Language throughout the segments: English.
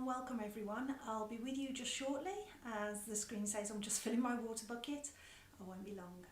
welcome everyone. I'll be with you just shortly. As the screen says, I'm just filling my water bucket. I won't be long.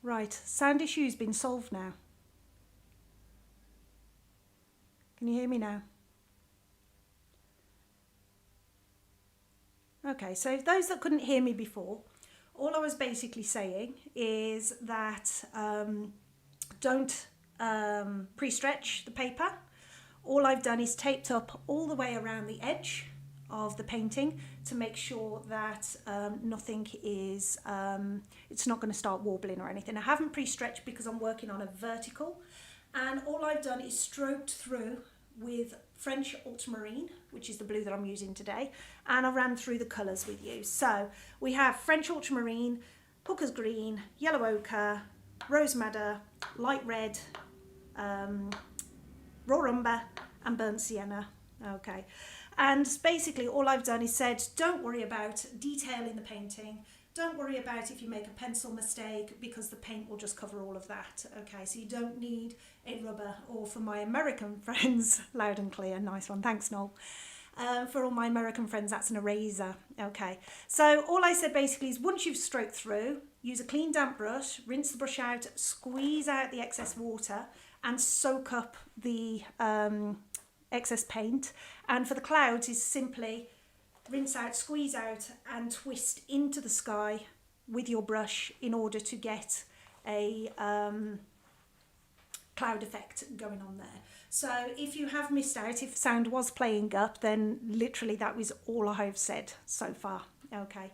Right, sound issue's been solved now. Can you hear me now? Okay, so those that couldn't hear me before, all I was basically saying is that don't pre-stretch the paper. All I've done is taped up all the way around the edge of the painting to make sure that nothing is, it's not going to start warbling or anything. I haven't pre-stretched because I'm working on a vertical, and all I've done is stroked through with French Ultramarine, which is the blue that I'm using today, and I ran through the colours with you. So we have French Ultramarine, Hooker's Green, Yellow Ochre, Rose Madder, Light Red, Raw Umber and Burnt Sienna. Okay, and basically all I've done is said, don't worry about detail in the painting. Don't worry about if you make a pencil mistake because the paint will just cover all of that. Okay, so you don't need a rubber, or for my American friends, loud and clear, nice one, thanks Noel. For all my American friends, that's an eraser. Okay, so all I said basically is once you've stroked through, use a clean damp brush, rinse the brush out, squeeze out the excess water and soak up the excess paint. And for the clouds is simply rinse out, squeeze out and twist into the sky with your brush in order to get a cloud effect going on there. So if you have missed out, if sound was playing up, then literally that was all I've said so far. Okay.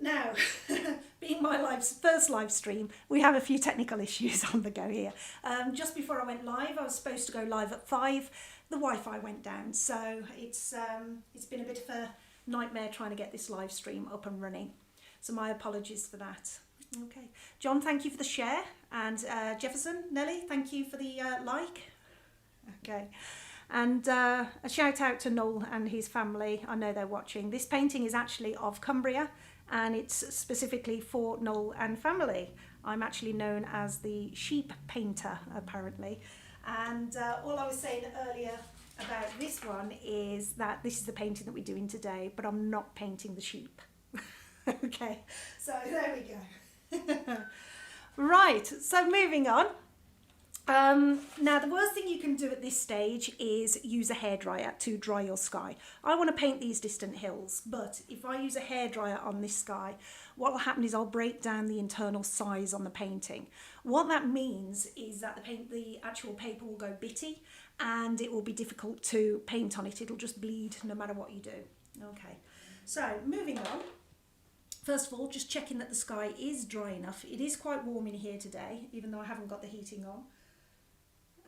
Now, being my first live stream, we have a few technical issues on the go here. Just before I went live, I was supposed to go live at 5. The Wi-Fi went down, so it's been a bit of a nightmare trying to get this live stream up and running. So my apologies for that. Okay, John, thank you for the share, and Jefferson, Nelly, thank you for the like. Okay, and a shout out to Noel and his family. I know they're watching. This painting is actually of Cumbria, and it's specifically for Noel and family. I'm actually known as the sheep painter, apparently. And all I was saying earlier about this one is that this is the painting that we're doing today, but I'm not painting the sheep. Okay, so there we go. Right, so moving on. Now the worst thing you can do at this stage is use a hairdryer to dry your sky. I want to paint these distant hills, but if I use a hairdryer on this sky, what will happen is I'll break down the internal size on the painting. What that means is that the actual paper will go bitty and it will be difficult to paint on it. It'll just bleed no matter what you do. Okay, so moving on. First of all, just checking that the sky is dry enough. It is quite warm in here today, even though I haven't got the heating on.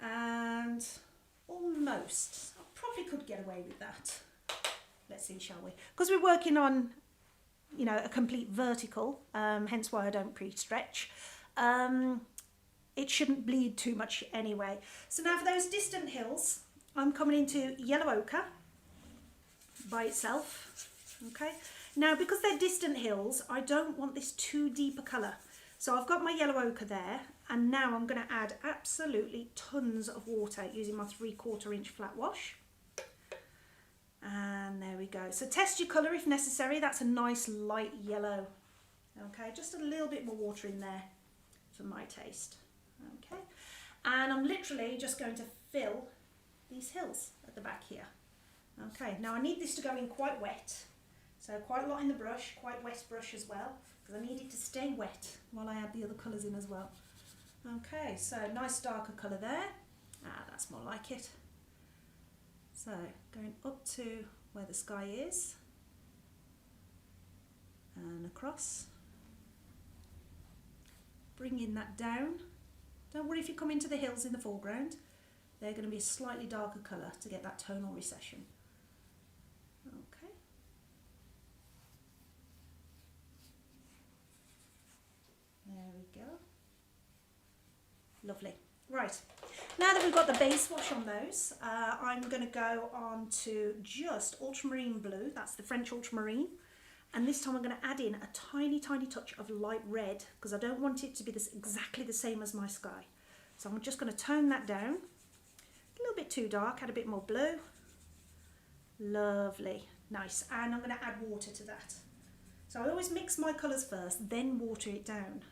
And almost, I probably could get away with that. Let's see, shall we? Because we're working on, you know, a complete vertical, hence why I don't pre-stretch. It shouldn't bleed too much anyway. So now for those distant hills, I'm coming into yellow ochre by itself. Okay. Now because they're distant hills, I don't want this too deep a colour. So I've got my yellow ochre there, and now I'm going to add absolutely tons of water using my 3/4 inch flat wash. And there we go. So test your colour if necessary. That's a nice light yellow. Okay, just a little bit more water in there for my taste. Okay, and I'm literally just going to fill these hills at the back here. Okay, now I need this to go in quite wet. So quite a lot in the brush, quite wet brush as well, because I need it to stay wet while I add the other colours in as well. Okay, so nice darker colour there. Ah, that's more like it. So going up to where the sky is and across. Bringing that down. Don't worry if you come into the hills in the foreground. They're going to be a slightly darker colour to get that tonal recession. Okay. There we go. Lovely. Right, now that we've got the base wash on those, I'm going to go on to just Ultramarine Blue. That's the French Ultramarine. And this time I'm going to add in a tiny, tiny touch of light red because I don't want it to be exactly the same as my sky. So I'm just going to tone that down. A little bit too dark, add a bit more blue. Lovely, nice. And I'm going to add water to that. So I always mix my colours first, then water it down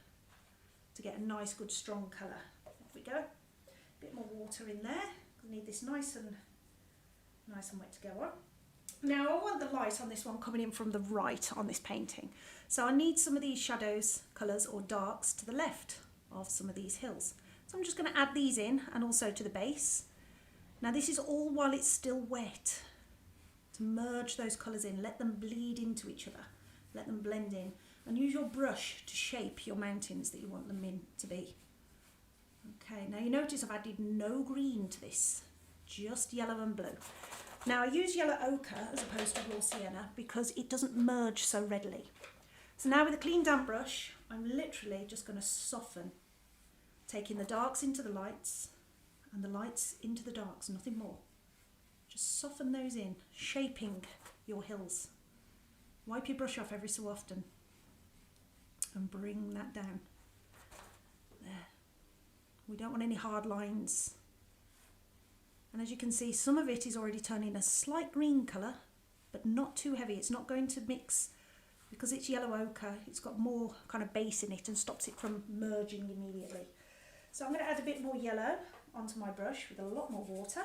to get a nice, good, strong colour. There we go. A bit more water in there. I need this nice and wet to go on. Now I want the light on this one coming in from the right on this painting. So I need some of these shadows, colours or darks to the left of some of these hills. So I'm just going to add these in and also to the base. Now this is all while it's still wet. To merge those colours in, let them bleed into each other, let them blend in, and use your brush to shape your mountains that you want them in to be. Okay, now you notice I've added no green to this, just yellow and blue. Now I use yellow ochre as opposed to raw sienna because it doesn't merge so readily. So now with a clean damp brush, I'm literally just going to soften, taking the darks into the lights and the lights into the darks, nothing more. Just soften those in, shaping your hills. Wipe your brush off every so often and bring that down. There. We don't want any hard lines. And as you can see, some of it is already turning a slight green colour, but not too heavy. It's not going to mix because it's yellow ochre. It's got more kind of base in it and stops it from merging immediately. So I'm going to add a bit more yellow onto my brush with a lot more water.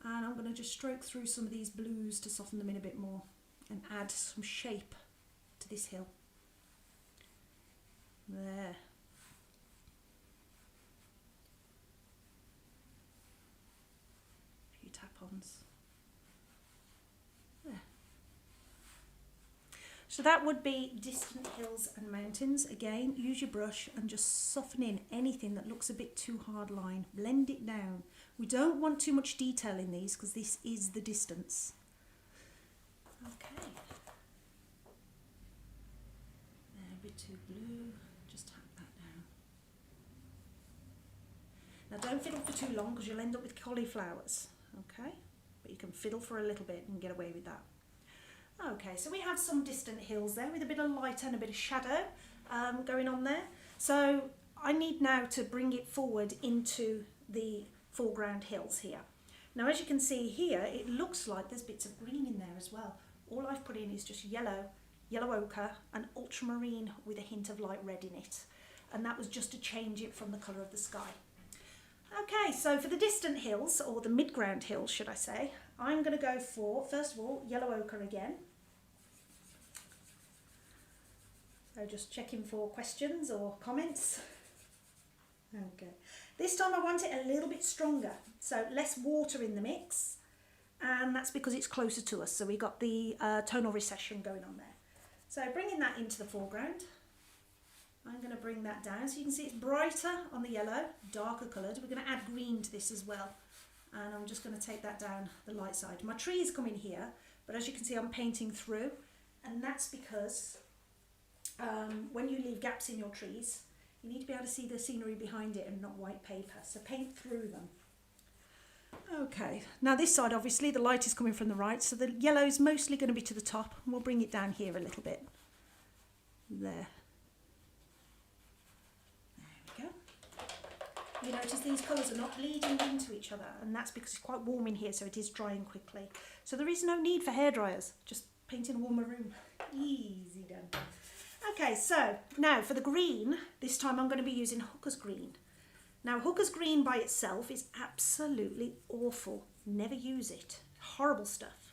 And I'm going to just stroke through some of these blues to soften them in a bit more and add some shape to this hill. There. A few tap-ons. There. So that would be distant hills and mountains. Again, use your brush and just soften in anything that looks a bit too hard line. Blend it down. We don't want too much detail in these because this is the distance. Okay. There, a bit too blue. Just tap that down. Now don't fiddle for too long because you'll end up with cauliflowers. Okay? But you can fiddle for a little bit and get away with that. Okay, so we have some distant hills there with a bit of light and a bit of shadow going on there. So I need now to bring it forward into the foreground hills here. Now as you can see here, it looks like there's bits of green in there as well. All I've put in is just yellow ochre and ultramarine with a hint of light red in it. And that was just to change it from the colour of the sky. Okay, so for the distant hills, or the midground hills should I say, I'm going to go for, first of all, yellow ochre again. So just checking for questions or comments. Okay, this time I want it a little bit stronger, so less water in the mix, and that's because it's closer to us, so we got the tonal recession going on there. So bringing that into the foreground, I'm going to bring that down so you can see it's brighter on the yellow, darker coloured. We're going to add green to this as well, and I'm just going to take that down the light side. My trees come in here, but as you can see I'm painting through, and that's because when you leave gaps in your trees, you need to be able to see the scenery behind it and not white paper, so paint through them. Okay, now this side obviously the light is coming from the right, so the yellow is mostly going to be to the top, and we'll bring it down here a little bit. There. You notice these colours are not bleeding into each other, and that's because it's quite warm in here, so it is drying quickly. So there is no need for hairdryers, just paint in a warmer room. Easy done. Okay, so now for the green, this time I'm going to be using Hooker's Green. Now Hooker's Green by itself is absolutely awful. Never use it. Horrible stuff.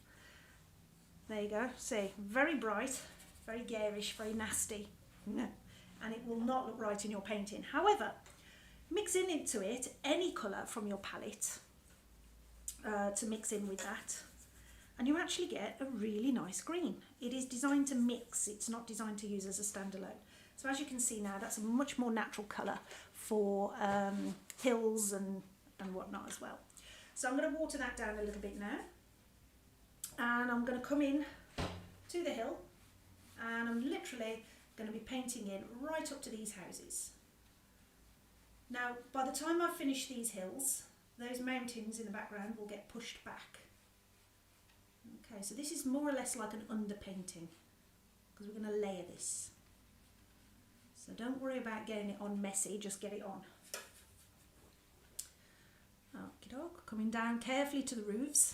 There you go. See, very bright, very garish, very nasty. No. And it will not look right in your painting. However, mixing into it any colour from your palette to mix in with that, and you actually get a really nice green. It is designed to mix, it's not designed to use as a standalone. So as you can see now, that's a much more natural colour for hills and whatnot as well. So I'm going to water that down a little bit now, and I'm going to come in to the hill, and I'm literally going to be painting in right up to these houses. Now, by the time I finish these hills, those mountains in the background will get pushed back. Okay, so this is more or less like an underpainting because we're going to layer this. So don't worry about getting it on messy, just get it on. Okie doke, coming down carefully to the roofs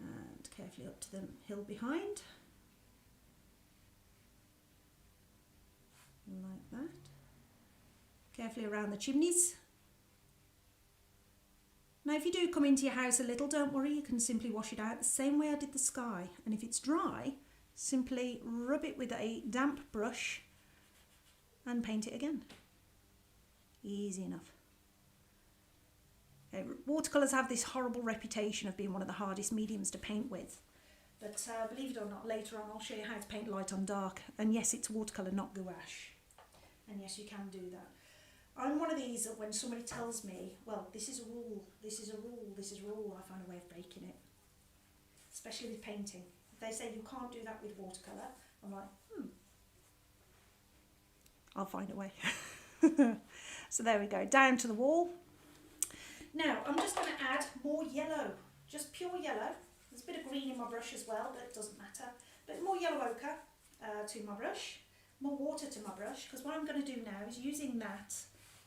and Carefully up to the hill behind. Like that. Carefully around the chimneys. Now if you do come into your house a little, don't worry, you can simply wash it out the same way I did the sky. And if it's dry, simply rub it with a damp brush and paint it again. Easy enough. Okay, watercolours have this horrible reputation of being one of the hardest mediums to paint with. But believe it or not, later on I'll show you how to paint light on dark. And yes, it's watercolour, not gouache. And yes, you can do that. I'm one of these that when somebody tells me, well, this is a rule, this is a rule, this is a rule, I find a way of breaking it. Especially with painting. If they say you can't do that with watercolour, I'm like, I'll find a way. So there we go, down to the wall. Now, I'm just going to add more yellow, just pure yellow. There's a bit of green in my brush as well, but it doesn't matter. But more yellow ochre to my brush, more water to my brush, because what I'm going to do now is using that,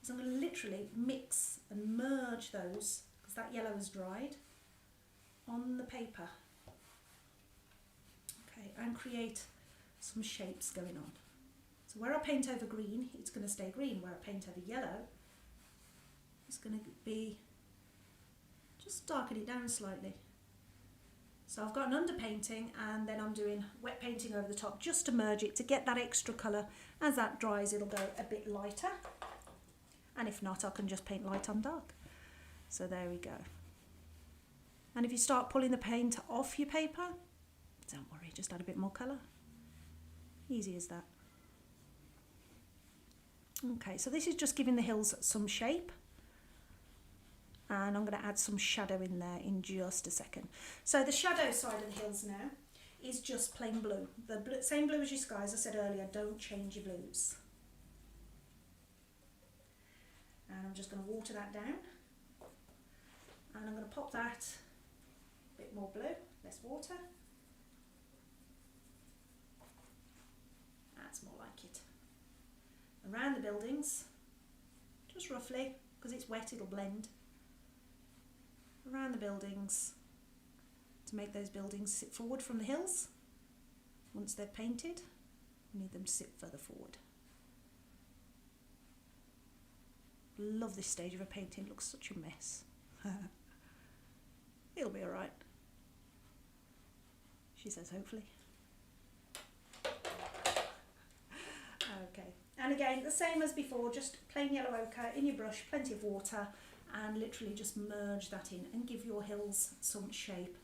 is I'm going to literally mix and merge those, because that yellow has dried, on the paper. Okay, and create some shapes going on. So where I paint over green, it's going to stay green. Where I paint over yellow, it's going to be, just darken it down slightly. So I've got an underpainting and then I'm doing wet painting over the top just to merge it, to get that extra colour. As that dries, it'll go a bit lighter. And if not, I can just paint light on dark. So there we go. And if you start pulling the paint off your paper, don't worry, just add a bit more colour. Easy as that. Okay, so this is just giving the hills some shape. And I'm going to add some shadow in there in just a second. So the shadow side of the hills now is just plain blue. The same blue as your sky, as I said earlier, don't change your blues. And I'm just going to water that down. And I'm going to pop that a bit more blue, less water. That's more like it. Around the buildings, just roughly, because it's wet, it'll blend. Around the buildings, to make those buildings sit forward from the hills. Once they're painted, we need them to sit further forward. Love this stage of a painting, it looks such a mess. It'll be alright. She says hopefully. Okay, and again, the same as before, just plain yellow ochre in your brush, plenty of water, and literally just merge that in and give your hills some shape.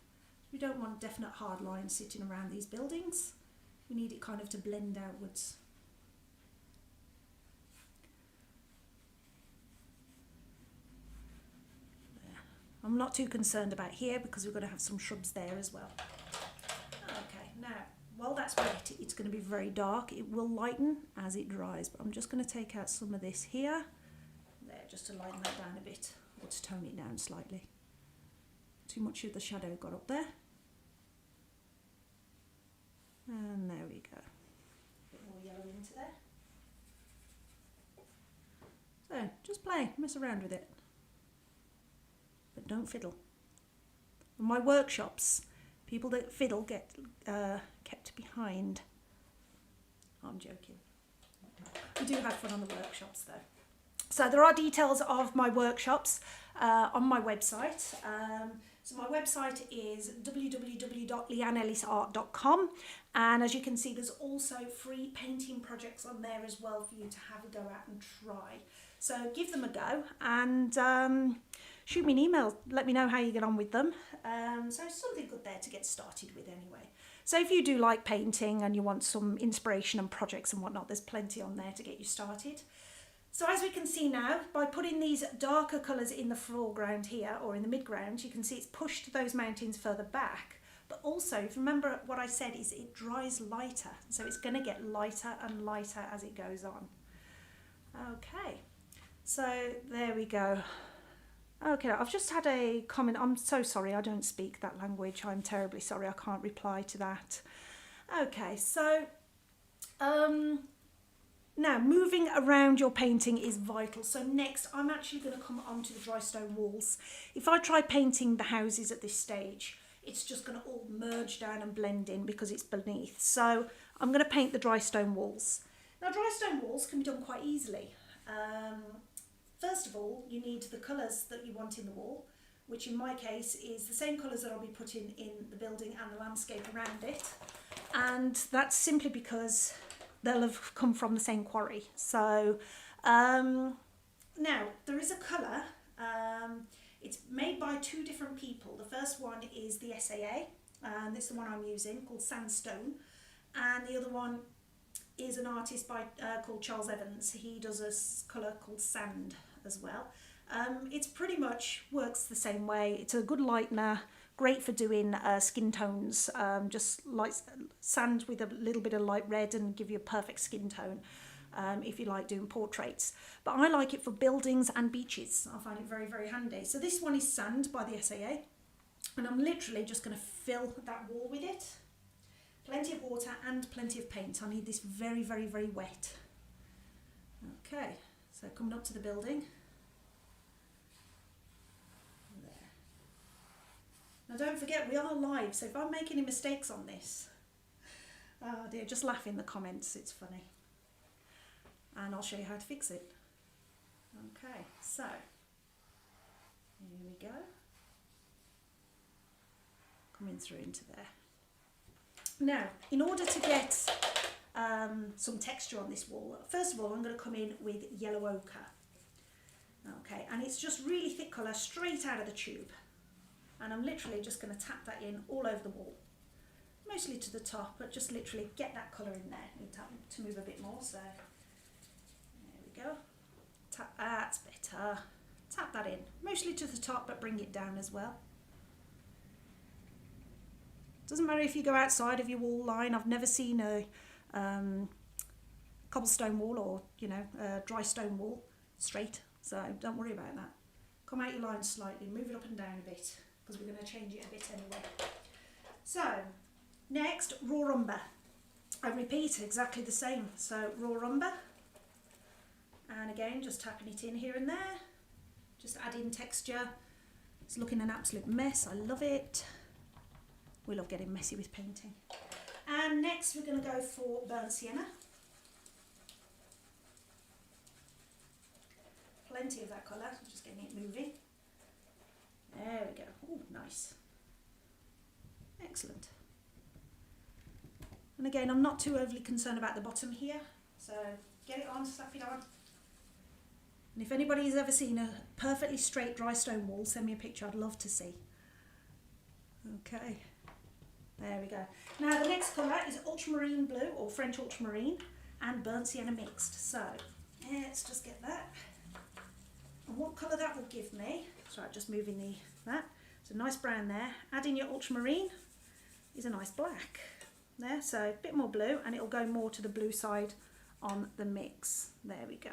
We don't want definite hard lines sitting around these buildings. We need it kind of to blend outwards. There. I'm not too concerned about here because we're going to have some shrubs there as well. Okay, now while that's wet, it's going to be very dark. It will lighten as it dries, but I'm just going to take out some of this here. There, just to lighten that down a bit, or to tone it down slightly. Too much of the shadow got up there. And there we go. A bit more yellow into there. So, just play, mess around with it. But don't fiddle. In my workshops, people that fiddle get kept behind. I'm joking. We do have fun on the workshops though. So there are details of my workshops on my website. So my website is www.leanneellisart.com, and as you can see, there's also free painting projects on there as well for you to have a go at and try. So give them a go and shoot me an email. Let me know how you get on with them. So something good there to get started with anyway. So if you do like painting and you want some inspiration and projects and whatnot, there's plenty on there to get you started. So as we can see now, by putting these darker colours in the foreground here, or in the midground, you can see it's pushed those mountains further back. But also, if you remember what I said, is it dries lighter. So it's going to get lighter and lighter as it goes on. Okay, so there we go. Okay, I've just had a comment. I'm so sorry, I don't speak that language. I'm terribly sorry, I can't reply to that. Okay, so now, moving around your painting is vital. So next, I'm actually going to come onto the dry stone walls. If I try painting the houses at this stage, it's just going to all merge down and blend in because it's beneath. So I'm going to paint the dry stone walls. Now dry stone walls can be done quite easily. First of all, you need the colours that you want in the wall, which in my case is the same colours that I'll be putting in the building and the landscape around it. And that's simply because they'll have come from the same quarry. So now there is a colour, it's made by two different people. The first one is the SAA, and this is the one I'm using, called Sandstone. And the other one is an artist called Charles Evans. He does a colour called Sand as well. It's pretty much works the same way. It's a good lightener, great for doing skin tones, just light sand with a little bit of light red and give you a perfect skin tone if you like doing portraits. But I like it for buildings and beaches. I find it very, very handy. So this one is Sand by the SAA, and I'm literally just going to fill that wall with it. Plenty of water and plenty of paint. I need this very, very, very wet. Okay, so coming up to the building. There. Now don't forget, we are live, so if I'm making any mistakes on this, oh dear, just laugh in the comments, it's funny. And I'll show you how to fix it. Okay, so, here we go. Coming through into there. Now, in order to get some texture on this wall, first of all, I'm going to come in with yellow ochre. Okay, and it's just really thick colour straight out of the tube. And I'm literally just going to tap that in all over the wall. Mostly to the top, but just literally get that colour in there. I need to move a bit more, so there we go. Tap, that's better. Tap that in, mostly to the top, but bring it down as well. Doesn't matter if you go outside of your wall line. I've never seen a cobblestone wall or, you know, a dry stone wall straight, so don't worry about that. Come out your line slightly, move it up and down a bit, because we're going to change it a bit anyway. So, next, raw umber. I repeat, exactly the same. So, raw umber, and again, just tapping it in here and there, just adding texture. It's looking an absolute mess, I love it. We love getting messy with painting. And next we're going to go for burnt sienna. Plenty of that colour, just getting it moving. There we go. Oh, nice. Excellent. And again, I'm not too overly concerned about the bottom here, so get it on, slap it on. And if anybody's ever seen a perfectly straight dry stone wall, send me a picture, I'd love to see. Okay. There we go. Now the next colour is Ultramarine Blue, or French Ultramarine, and burnt sienna mixed. So let's just get that. And what colour that will give me, sorry, just moving that. It's a nice brown there. Adding your ultramarine is a nice black there. So a bit more blue, and it'll go more to the blue side on the mix. There we go.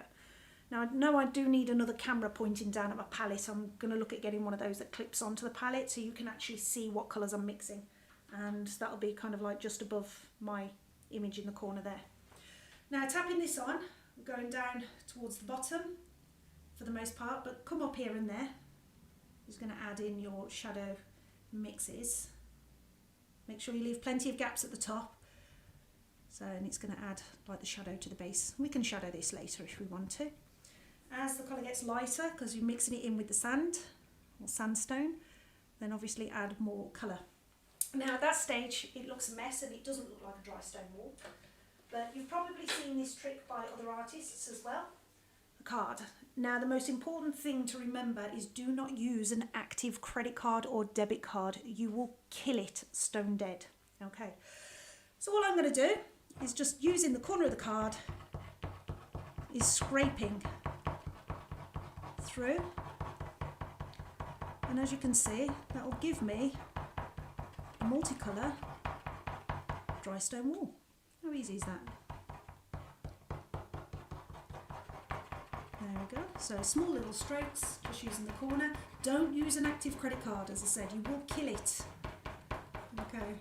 Now I know I do need another camera pointing down at my palette. I'm going to look at getting one of those that clips onto the palette so you can actually see what colours I'm mixing. And that'll be kind of like just above my image in the corner there. Now tapping this on, we're going down towards the bottom for the most part, but come up here and there. Just going to add in your shadow mixes. Make sure you leave plenty of gaps at the top. So, and it's going to add like the shadow to the base. We can shadow this later if we want to. As the colour gets lighter, because you're mixing it in with the sand or sandstone, then obviously add more colour. Now at that stage it looks a mess and it doesn't look like a dry stone wall, but you've probably seen this trick by other artists as well. The card. Now the most important thing to remember is do not use an active credit card or debit card. You will kill it stone dead. Okay, so all I'm going to do is just using the corner of the card is scraping through, and as you can see that will give me a multicolour dry stone wall. How easy is that? There we go. So small little strokes, just using the corner. Don't use an active credit card, as I said, you will kill it. Okay.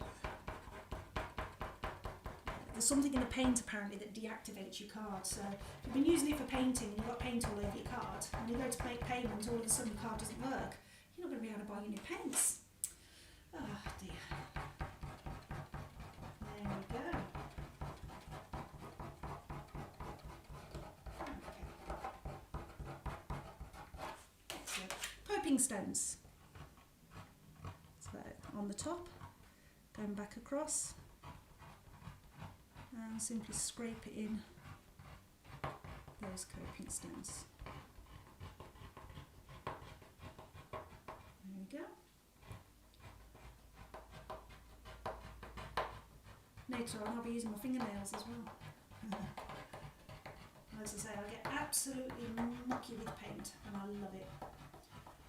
There's something in the paint apparently that deactivates your card. So if you've been using it for painting and you've got paint all over your card, and you go to make payment, all of a sudden your card doesn't work, you're not going to be able to buy your new paints. Oh dear. coping stones. So on the top, going back across, and simply scrape it in those coping stones. There we go. Later on I'll be using my fingernails as well. As I say, I get absolutely mucky with paint and I love it.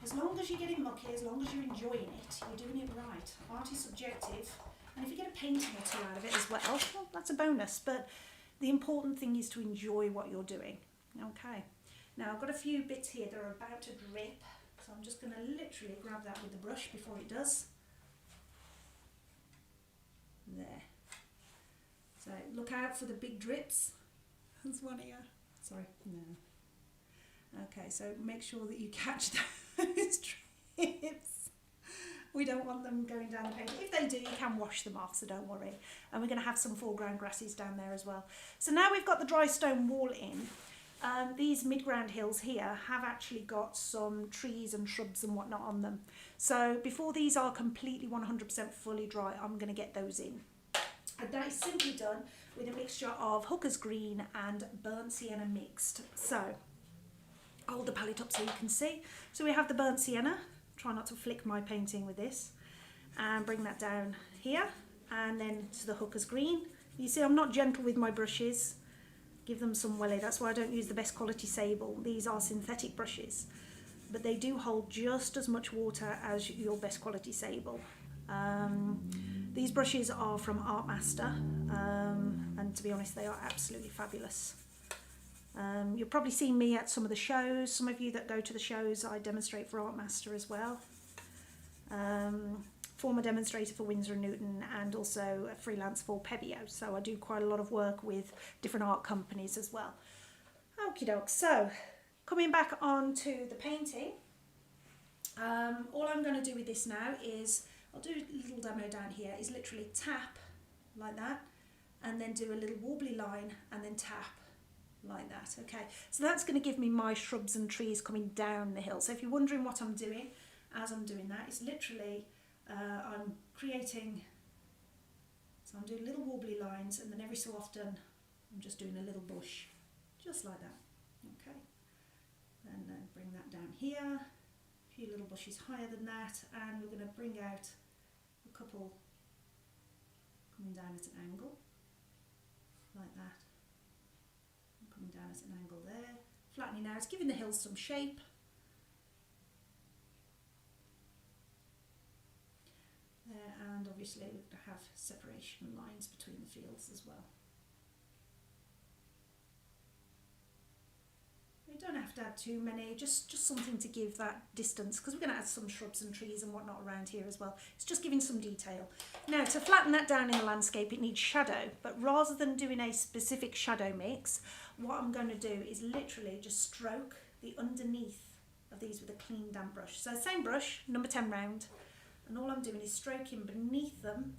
As long as you're getting mucky, as long as you're enjoying it, you're doing it right. Art is subjective, and if you get a painting or two out of it as well, that's a bonus. But the important thing is to enjoy what you're doing. Okay, now I've got a few bits here that are about to drip, so I'm just going to literally grab that with the brush before it does. There. So look out for the big drips. There's one here. Sorry, no. Okay, so make sure that you catch those drips. We don't want them going down the paint. If they do, you can wash them off, so don't worry. And we're going to have some foreground grasses down there as well. So now we've got the dry stone wall in. These mid-ground hills here have actually got some trees and shrubs and whatnot on them. So before these are completely 100% fully dry, I'm going to get those in. And that is simply done with a mixture of Hooker's Green and burnt sienna mixed. So I'll hold the palette up so you can see. So we have the burnt sienna. Try not to flick my painting with this. And bring that down here. And then to the Hooker's Green. You see I'm not gentle with my brushes. Give them some welly. That's why I don't use the best quality sable. These are synthetic brushes. But they do hold just as much water as your best quality sable. These brushes are from Artmaster, and to be honest, they are absolutely fabulous. You'll probably see me at some of the shows. Some of you that go to the shows, I demonstrate for Artmaster as well. Former demonstrator for Winsor & Newton, and also a freelance for Pebeo. So I do quite a lot of work with different art companies as well. Okie doke. So coming back onto the painting, all I'm going to do with this now is, I'll do a little demo down here, is literally tap like that, and then do a little wobbly line, and then tap like that. Okay, so that's going to give me my shrubs and trees coming down the hill. So if you're wondering what I'm doing as I'm doing that, it's literally I'm creating, so I'm doing little wobbly lines, and then every so often I'm just doing a little bush, just like that. Okay, and then bring that down here, a few little bushes higher than that, and we're going to bring out a couple coming down at an angle like that, and coming down at an angle there, flattening out, giving the hills some shape. There, and obviously we're going to have separation lines between the fields as well. You don't have to add too many, just something to give that distance, because we're going to add some shrubs and trees and whatnot around here as well. It's just giving some detail. Now, to flatten that down in the landscape, it needs shadow, but rather than doing a specific shadow mix, what I'm going to do is literally just stroke the underneath of these with a clean damp brush. So same brush, number 10 round, and all I'm doing is stroking beneath them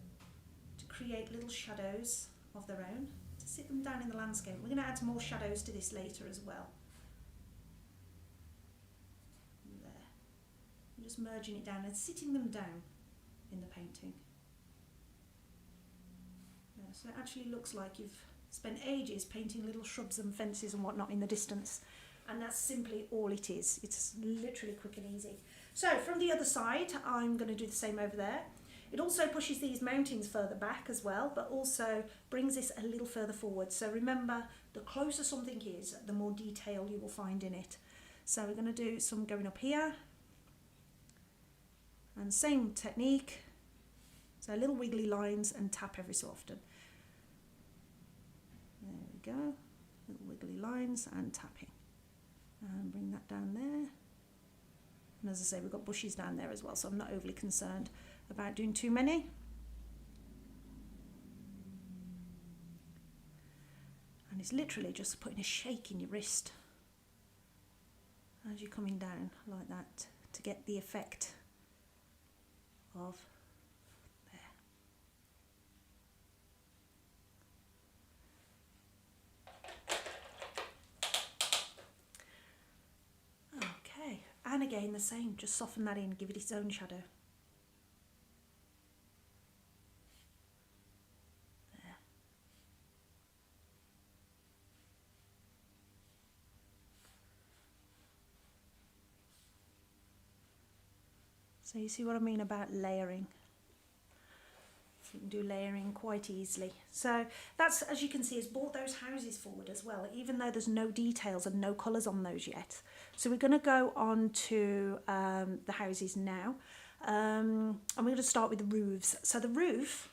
to create little shadows of their own, to sit them down in the landscape. We're going to add some more shadows to this later as well. Just merging it down and sitting them down in the painting. Yeah, so it actually looks like you've spent ages painting little shrubs and fences and whatnot in the distance, and that's simply all it is. It's literally quick and easy. So from the other side, I'm going to do the same over there. It also pushes these mountains further back as well, but also brings this a little further forward. So remember, the closer something is, the more detail you will find in it. So we're going to do some going up here. And same technique, so little wiggly lines and tap every so often. There we go, little wiggly lines and tapping. And bring that down there. And as I say, we've got bushes down there as well, so I'm not overly concerned about doing too many. And it's literally just putting a shake in your wrist as you're coming down like that to get the effect of there. Okay, And again, the same, just soften that in, give it its own shadow. There. So you see what I mean about layering? You can do layering quite easily. So that's, as you can see, has brought those houses forward as well, even though there's no details and no colours on those yet. So we're going to go on to the houses now, and we're going to start with the roofs. So the roof,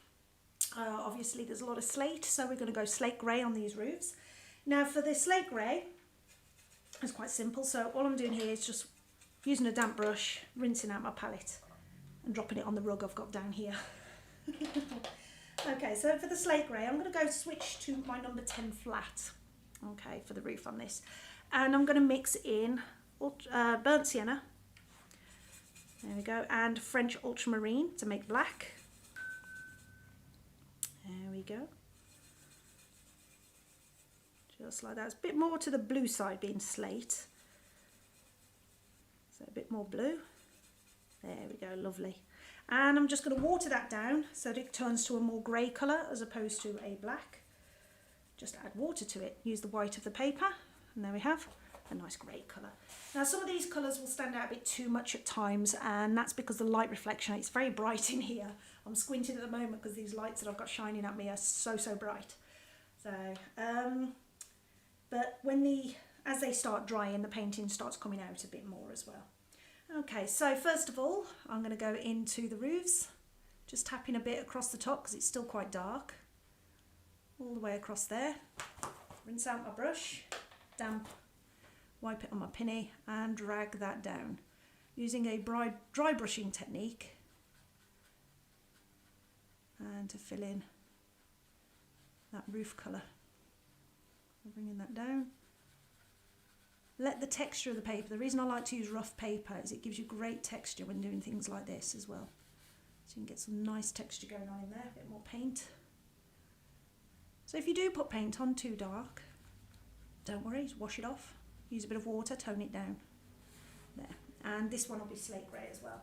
obviously there's a lot of slate, so we're going to go slate grey on these roofs. Now for the slate grey, it's quite simple. So all I'm doing here is just using a damp brush, rinsing out my palette and dropping it on the rug I've got down here. Okay, so for the slate grey, I'm going to go switch to my number 10 flat, okay, for the roof on this. And I'm going to mix in burnt sienna, there we go, and French ultramarine to make black. There we go. Just like that. It's a bit more to the blue side being slate. So a bit more blue. There we go, lovely. And I'm just going to water that down so that it turns to a more grey colour as opposed to a black. Just add water to it. Use the white of the paper, and there we have a nice grey colour. Now some of these colours will stand out a bit too much at times, and that's because the light reflection, it's very bright in here. I'm squinting at the moment because these lights that I've got shining at me are so bright. So, but as they start drying, the painting starts coming out a bit more as well. Okay, so first of all, I'm going to go into the roofs, just tapping a bit across the top because it's still quite dark. All the way across there. Rinse out my brush, damp, wipe it on my pinny and drag that down. Using a dry brushing technique and to fill in that roof colour. Bringing that down. Let the texture of the paper, the reason I like to use rough paper is it gives you great texture when doing things like this as well. So you can get some nice texture going on in there, a bit more paint. So if you do put paint on too dark, don't worry, just wash it off. Use a bit of water, tone it down. There. And this one will be slate grey as well.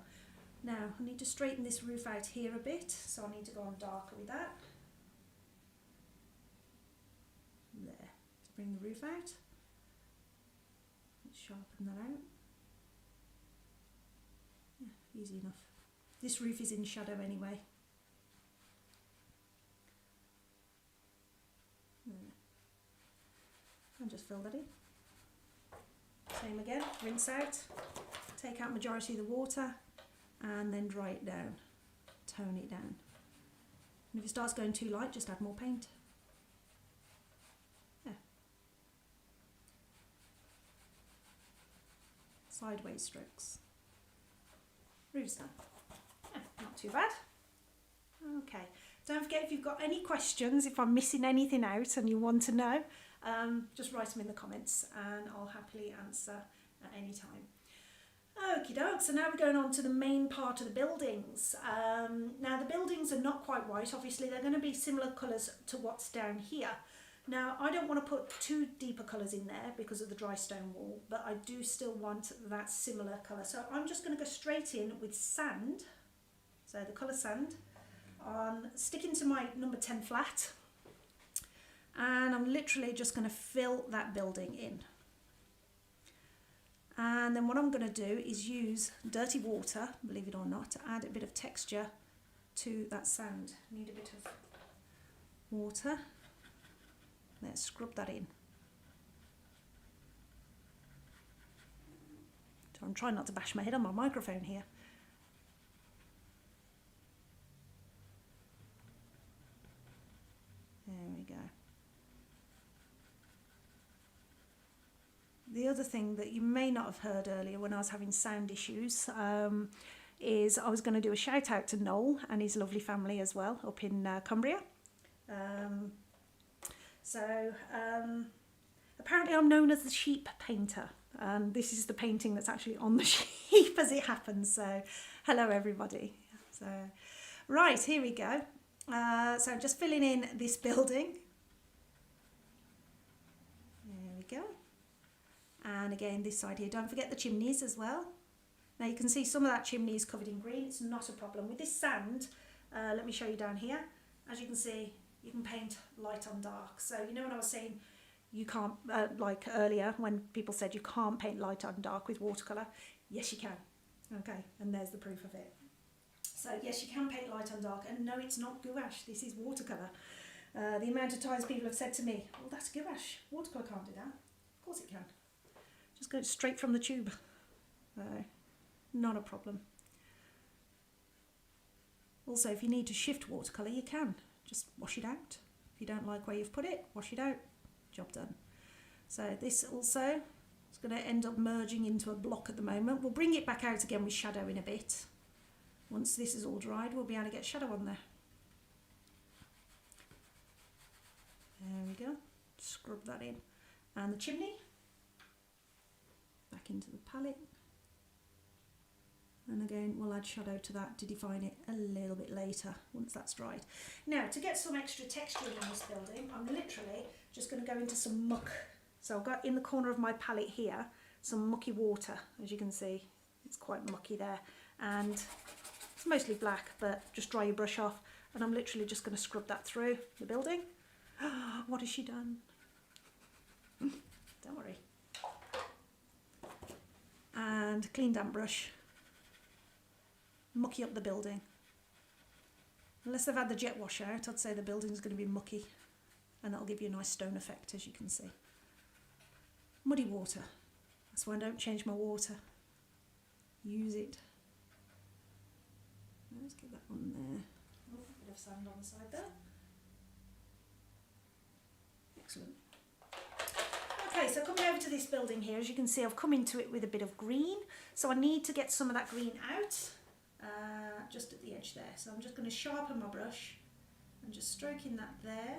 Now I need to straighten this roof out here a bit, so I need to go on darker with that. There, to bring the roof out. Let's sharpen that out. Yeah, easy enough. This roof is in shadow anyway. There. And just fill that in. Same again, rinse out, take out majority of the water and then dry it down, tone it down. And if it starts going too light, just add more paint. Yeah. Sideways strokes. Roof's done. Yeah, not too bad. Okay, don't forget if you've got any questions, if I'm missing anything out and you want to know, just write them in the comments and I'll happily answer at any time. Okie doke, so now we're going on to the main part of the buildings. Now the buildings are not quite white, obviously they're going to be similar colours to what's down here. Now I don't want to put too deeper colours in there because of the dry stone wall, but I do still want that similar colour. So I'm just going to go straight in with sand, so the colour sand, sticking to my number 10 flat. And I'm literally just going to fill that building in. And then what I'm going to do is use dirty water, believe it or not, to add a bit of texture to that sand. Need a bit of water. Let's scrub that in. So I'm trying not to bash my head on my microphone here. There we go. The other thing that you may not have heard earlier when I was having sound issues is I was going to do a shout out to Noel and his lovely family as well up in Cumbria. Apparently I'm known as the sheep painter. This is the painting that's actually on the sheep as it happens. So hello everybody. So right, here we go. So I'm just filling in this building. There we go. And again, this side here, don't forget the chimneys as well. Now you can see some of that chimney is covered in green. It's not a problem. With this sand, let me show you down here. As you can see, you can paint light on dark. So you know when I was saying you can't, like earlier when people said you can't paint light on dark with watercolour? Yes, you can. Okay, and there's the proof of it. So yes, you can paint light on dark, and no, it's not gouache. This is watercolour. The amount of times people have said to me, well, that's gouache. Watercolour can't do that. Of course it can. Just go straight from the tube. Not a problem. Also, if you need to shift watercolour, you can. Just wash it out. If you don't like where you've put it, wash it out. Job done. So this also is going to end up merging into a block at the moment. We'll bring it back out again with shadow in a bit. Once this is all dried, we'll be able to get shadow on there. There we go. Scrub that in. And the chimney. Back into the palette. And again, we'll add shadow to that to define it a little bit later once that's dried. Now, to get some extra texture in this building, I'm literally just going to go into some muck. So I've got in the corner of my palette here some mucky water. As you can see, it's quite mucky there. And it's mostly black, but just dry your brush off. And I'm literally just going to scrub that through the building. What has she done? Don't worry. And clean damp brush. Mucky up the building. Unless they've had the jet wash out, I'd say the building's going to be mucky, and that'll give you a nice stone effect, as you can see. Muddy water. That's why I don't change my water. Use it. Let's get that on there. Oh, a bit of sand on the side there. Excellent. Okay, so coming over to this building here, as you can see, I've come into it with a bit of green, so I need to get some of that green out. Just at the edge there. So I'm just going to sharpen my brush and just stroking that there.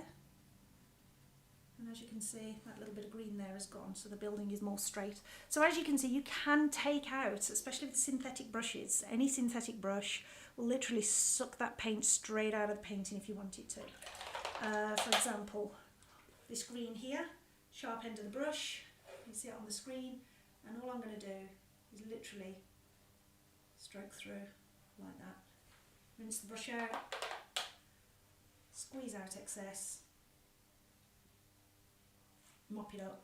And as you can see, that little bit of green there is gone, so the building is more straight. So as you can see, you can take out, especially with synthetic brushes, any synthetic brush will literally suck that paint straight out of the painting if you want it to. For example, this green here, sharp end of the brush, you see it on the screen, and all I'm going to do is literally stroke through like that. Rinse the brush out, squeeze out excess, mop it up.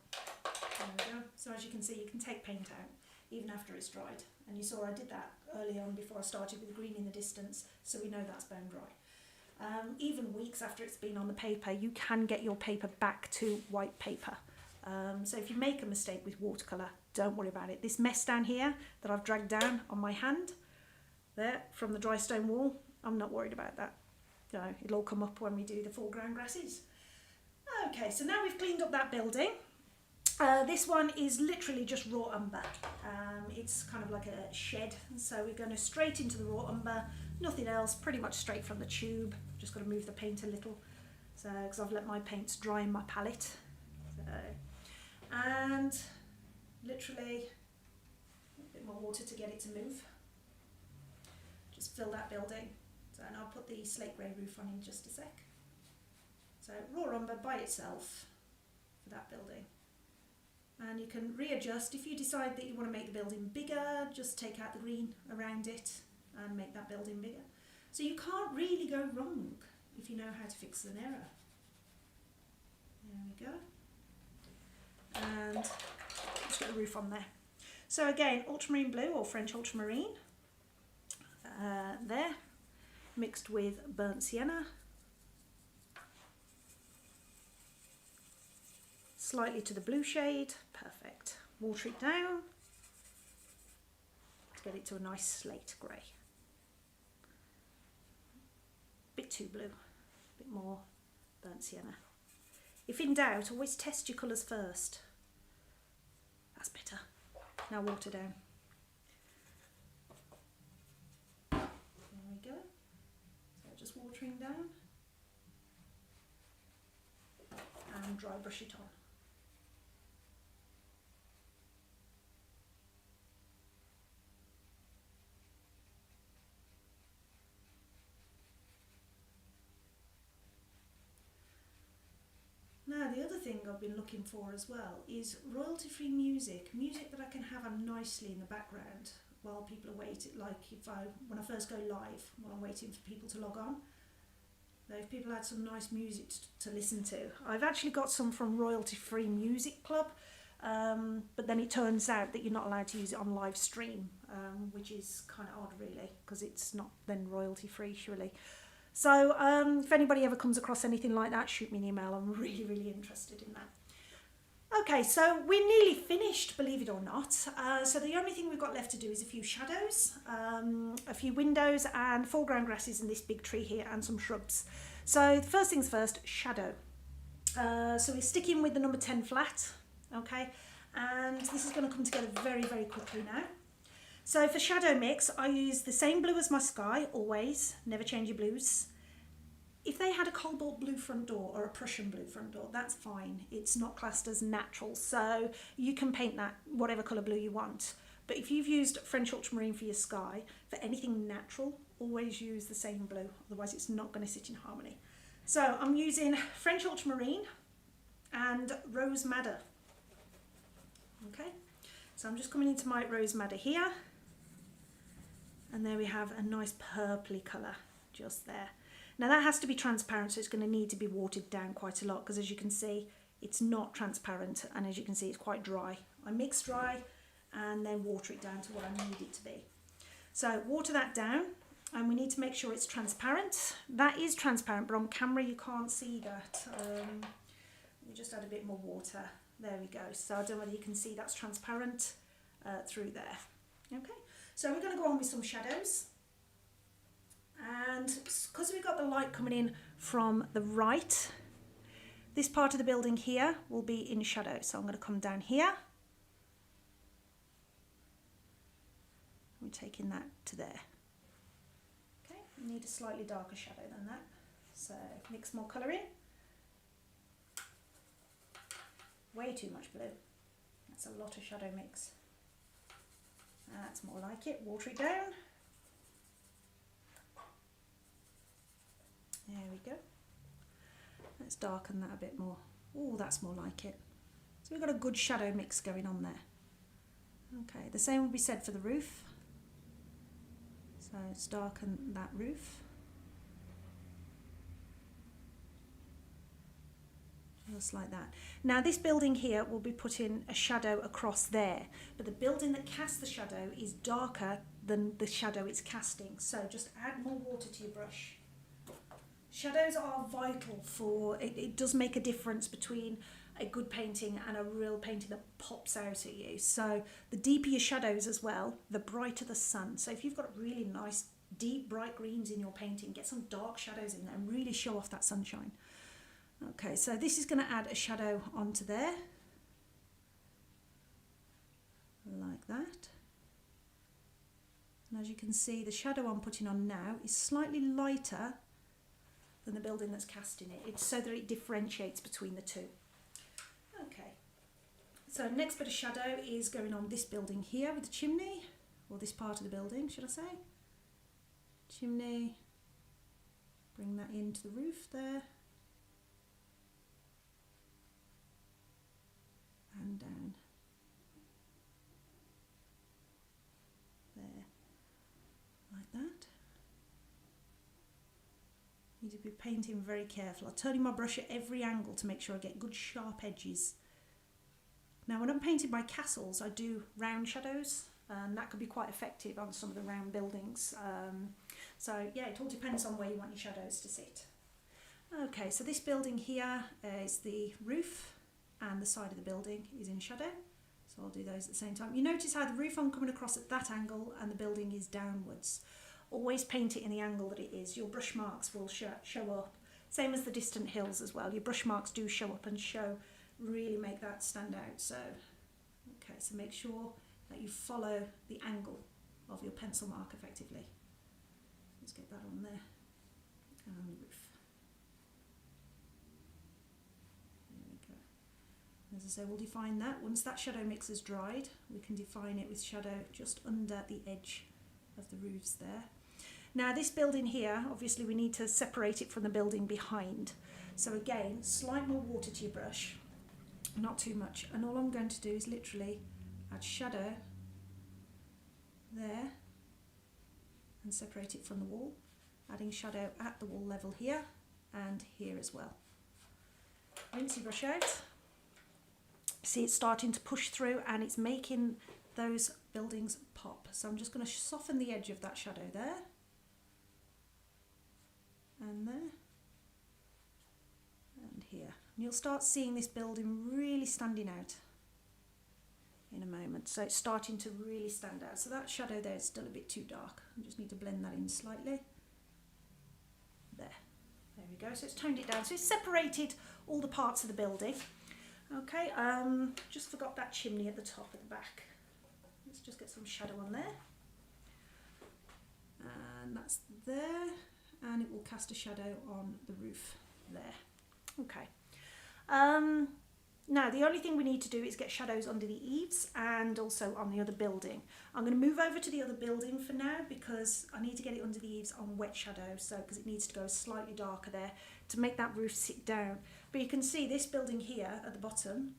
There we go. So as you can see, you can take paint out even after it's dried. And you saw I did that early on before I started with green in the distance, so we know that's bone dry. Even weeks after it's been on the paper, you can get your paper back to white paper. So if you make a mistake with watercolour, don't worry about it. This mess down here that I've dragged down on my hand, there, from the dry stone wall, I'm not worried about that. You know, it'll all come up when we do the foreground grasses. Okay, so now we've cleaned up that building. This one is literally just raw umber. It's kind of like a shed, so we're going to straight into the raw umber, nothing else, pretty much straight from the tube. Just got to move the paint a little, so because I've let my paints dry in my palette. So, and literally a bit more water to get it to move. Just fill that building. So, and I'll put the slate grey roof on in just a sec. So raw umber by itself for that building. And you can readjust if you decide that you want to make the building bigger, just take out the green around it and make that building bigger. So you can't really go wrong if you know how to fix an error. There we go. And let's get the roof on there. So again, ultramarine blue or French ultramarine there, mixed with burnt sienna. Slightly to the blue shade, perfect. Water it down to get it to a nice slate grey. Bit too blue, a bit more burnt sienna. If in doubt, always test your colours first. That's better. Now water down. There we go. So just watering down and dry brush it on. Now the other thing I've been looking for as well is royalty-free music, music that I can have on nicely in the background while people are waiting, like when I first go live, while I'm waiting for people to log on. If people had some nice music to listen to. I've actually got some from Royalty Free Music Club, but then it turns out that you're not allowed to use it on live stream, which is kind of odd really, because it's not then royalty free surely. So if anybody ever comes across anything like that, shoot me an email. I'm really, really interested in that. Okay, so we're nearly finished, believe it or not. So the only thing we've got left to do is a few shadows, a few windows and foreground grasses in this big tree here and some shrubs. So first things first, shadow. So we're sticking with the number 10 flat, okay? And this is going to come together very, very quickly now. So for shadow mix, I use the same blue as my sky, always, never change your blues. If they had a cobalt blue front door or a Prussian blue front door, that's fine. It's not classed as natural, so you can paint that whatever colour blue you want. But if you've used French Ultramarine for your sky, for anything natural, always use the same blue, otherwise it's not going to sit in harmony. So I'm using French Ultramarine and Rose Madder. Okay, so I'm just coming into my Rose Madder here, and there we have a nice purpley colour just there. Now that has to be transparent, so it's going to need to be watered down quite a lot, because as you can see, it's not transparent, and as you can see, it's quite dry. I mix dry and then water it down to what I need it to be. So water that down, and we need to make sure it's transparent. That is transparent, but on camera you can't see that. We just add a bit more water. There we go. So I don't know whether you can see that's transparent through there. Okay, so we're going to go on with some shadows. And because we've got the light coming in from the right, this part of the building here will be in shadow. So I'm going to come down here. I'm taking that to there. Okay, we need a slightly darker shadow than that. So mix more colour in. Way too much blue. That's a lot of shadow mix. That's more like it. Water it down. There we go. Let's darken that a bit more. Oh, that's more like it. So we've got a good shadow mix going on there. Okay, the same will be said for the roof. So let's darken that roof. Just like that. Now this building here will be putting a shadow across there, but the building that casts the shadow is darker than the shadow it's casting. So just add more water to your brush. Shadows are vital for, it does make a difference between a good painting and a real painting that pops out at you. So the deeper your shadows as well, the brighter the sun. So if you've got really nice deep bright greens in your painting, get some dark shadows in there and really show off that sunshine. Okay, so this is going to add a shadow onto there, like that. And as you can see, the shadow I'm putting on now is slightly lighter than the building that's casting it. It's so that it differentiates between the two. Okay, so next bit of shadow is going on this building here with the chimney, or this part of the building, should I say. Chimney, bring that into the roof there. And down. There, like that. Need to be painting very careful. I'm turning my brush at every angle to make sure I get good sharp edges. Now when I'm painting my castles, I do round shadows, and that could be quite effective on some of the round buildings. So yeah, it all depends on where you want your shadows to sit. Okay, so this building here is the roof, and the side of the building is in shadow. So I'll do those at the same time. You notice how the roof I'm coming across at that angle and the building is downwards. Always paint it in the angle that it is. Your brush marks will show up. Same as the distant hills as well. Your brush marks do show up and really make that stand out. So, okay, so make sure that you follow the angle of your pencil mark effectively. Let's get that on there. And on the roof. There we go. As I say, we'll define that. Once that shadow mix is dried, we can define it with shadow just under the edge of the roofs there. Now this building here, obviously we need to separate it from the building behind. So again, slight more water to your brush, not too much. And all I'm going to do is literally add shadow there and separate it from the wall, adding shadow at the wall level here and here as well. Rinse your brush out. See, it's starting to push through and it's making those buildings pop. So I'm just going to soften the edge of that shadow there and there and here. And you'll start seeing this building really standing out in a moment. So it's starting to really stand out. So that shadow there is still a bit too dark. I just need to blend that in slightly. There we go. So it's toned it down. So it's separated all the parts of the building. Okay, just forgot that chimney at the top at the back. Let's just get some shadow on there. And that's there. And it will cast a shadow on the roof there. Okay. Now the only thing we need to do is get shadows under the eaves and also on the other building. I'm going to move over to the other building for now because I need to get it under the eaves on wet shadow, so because it needs to go slightly darker there to make that roof sit down. But you can see this building here at the bottom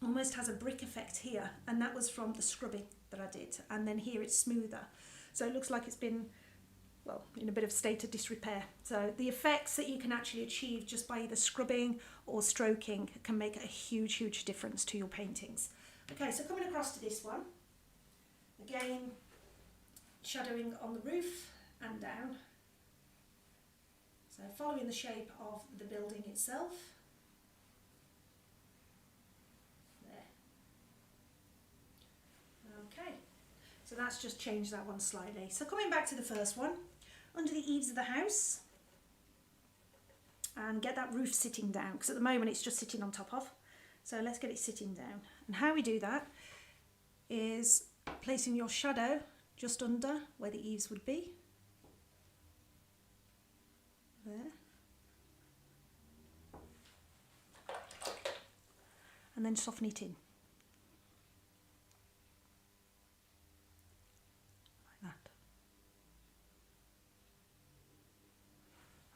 almost has a brick effect here, and that was from the scrubbing that I did, and then here it's smoother, so it looks like it's been, well, in a bit of state of disrepair. So the effects that you can actually achieve just by either scrubbing or stroking can make a huge difference to your paintings. Okay, so coming across to this one, again, shadowing on the roof and down. So following the shape of the building itself. There. Okay, so that's just changed that one slightly. So coming back to the first one, under the eaves of the house, and get that roof sitting down, because at the moment it's just sitting on top of. So let's get it sitting down. And how we do that is placing your shadow just under where the eaves would be. There. And then soften it in. Like that.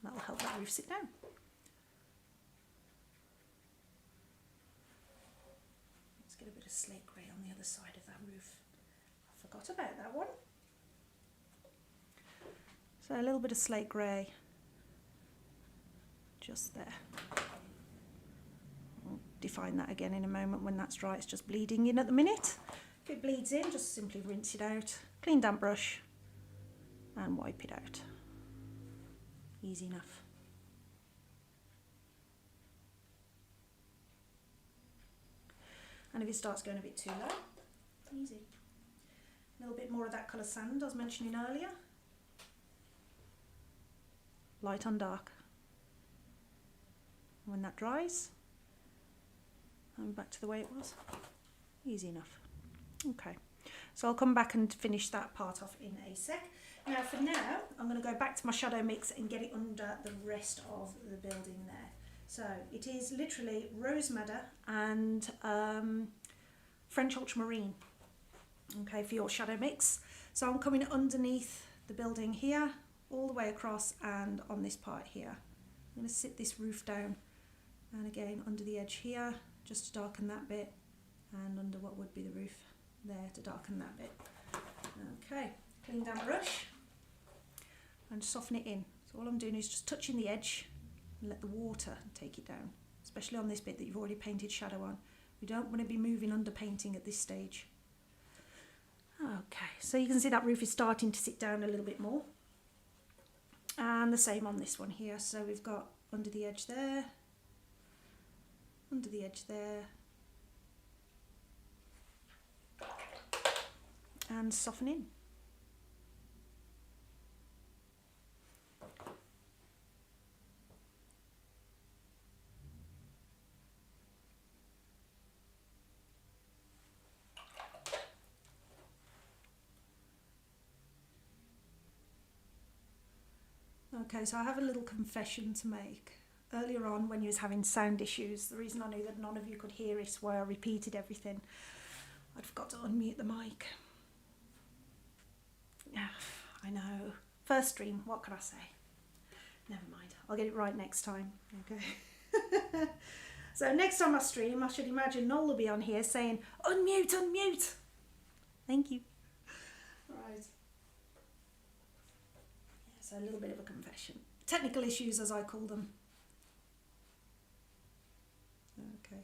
And that will help that roof sit down. Let's get a bit of slate grey on the other side of that roof. I forgot about that one. So a little bit of slate grey just there. I'll define that again in a moment when that's dry. It's just bleeding in at the minute. If it bleeds in, just simply rinse it out, clean damp brush and wipe it out. Easy enough. And if it starts going a bit too low, easy. A little bit more of that colour sand I was mentioning earlier. Light on dark. When that dries, and back to the way it was. Easy enough. Okay, so I'll come back and finish that part off in a sec. Now for now, I'm going to go back to my shadow mix and get it under the rest of the building there. So it is literally rose madder and French ultramarine, okay, for your shadow mix. So I'm coming underneath the building here, all the way across and on this part here. I'm going to sit this roof down and again under the edge here just to darken that bit, and under what would be the roof there to darken that bit. Okay, clean damp brush and soften it in. So all I'm doing is just touching the edge and let the water take it down, especially on this bit that you've already painted shadow on. We don't want to be moving under painting at this stage. Okay, so you can see that roof is starting to sit down a little bit more. And the same on this one here. So we've got under the edge there, under the edge there, and soften in. Okay, so I have a little confession to make. Earlier on, when you was having sound issues, the reason I knew that none of you could hear is why I repeated everything. I'd forgot to unmute the mic. Yeah, I know. First stream, what can I say? Never mind, I'll get it right next time. Okay. So next time I stream, I should imagine Noel will be on here saying, unmute, unmute. Thank you. Right. Right. Yeah, so a little bit of a confession. Technical issues, as I call them. Okay.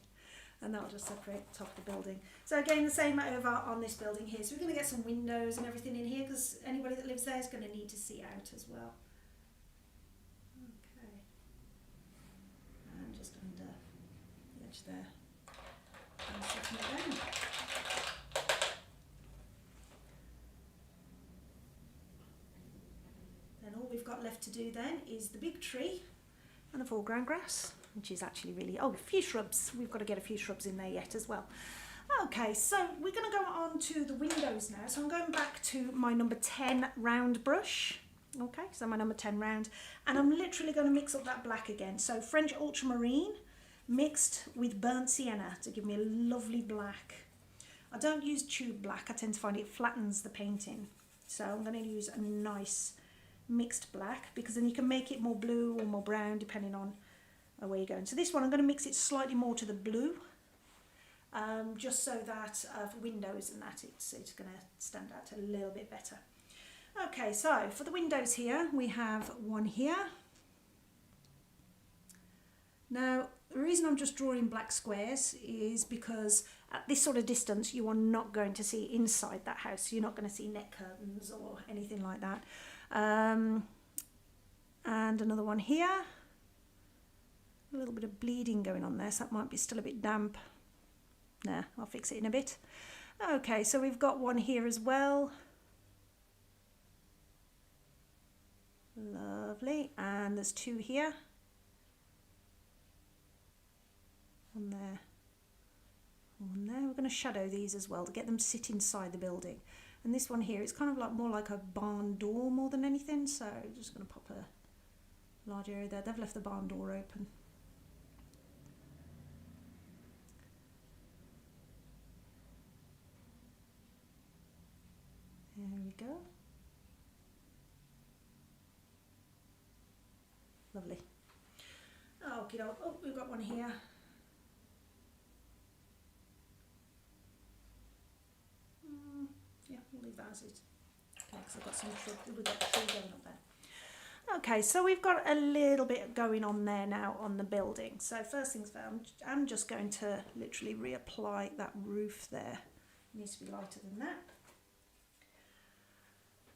And that'll just separate the top of the building. So again, the same over on this building here. So we're going to get some windows and everything in here because anybody that lives there is going to need to see out as well. Okay. And just under the edge there. And setting it down. Then all we've got left to do then is the big tree and the foreground grass, which is actually really, oh, a few shrubs. We've got to get a few shrubs in there yet as well. Okay, so we're going to go on to the windows now. So I'm going back to my number 10 round brush. Okay, so my number 10 round. And I'm literally going to mix up that black again. So French Ultramarine mixed with burnt sienna to give me a lovely black. I don't use tube black. I tend to find it flattens the painting. So I'm going to use a nice mixed black because then you can make it more blue or more brown depending on where you're going. So this one I'm going to mix it slightly more to the blue, just so that for windows and that it's going to stand out a little bit better. Okay, so for the windows here we have one here. Now the reason I'm just drawing black squares is because at this sort of distance you are not going to see inside that house. You're not going to see net curtains or anything like that. And another one here. A little bit of bleeding going on there, so that might be still a bit damp. Nah, I'll fix it in a bit. Okay, so we've got one here as well. Lovely. And there's two here. One there. One there. We're going to shadow these as well to get them sit inside the building. And this one here, it's kind of like more like a barn door more than anything. So I'm just going to pop a large area there. They've left the barn door open. There we go. Lovely. Okay, oh, we've got one here. Yeah, we'll leave that as is. Okay, because I've got some shrub. We've got a tree going up there. Okay, so we've got a little bit going on there now on the building. So first things first, I'm just going to literally reapply that roof there. It needs to be lighter than that.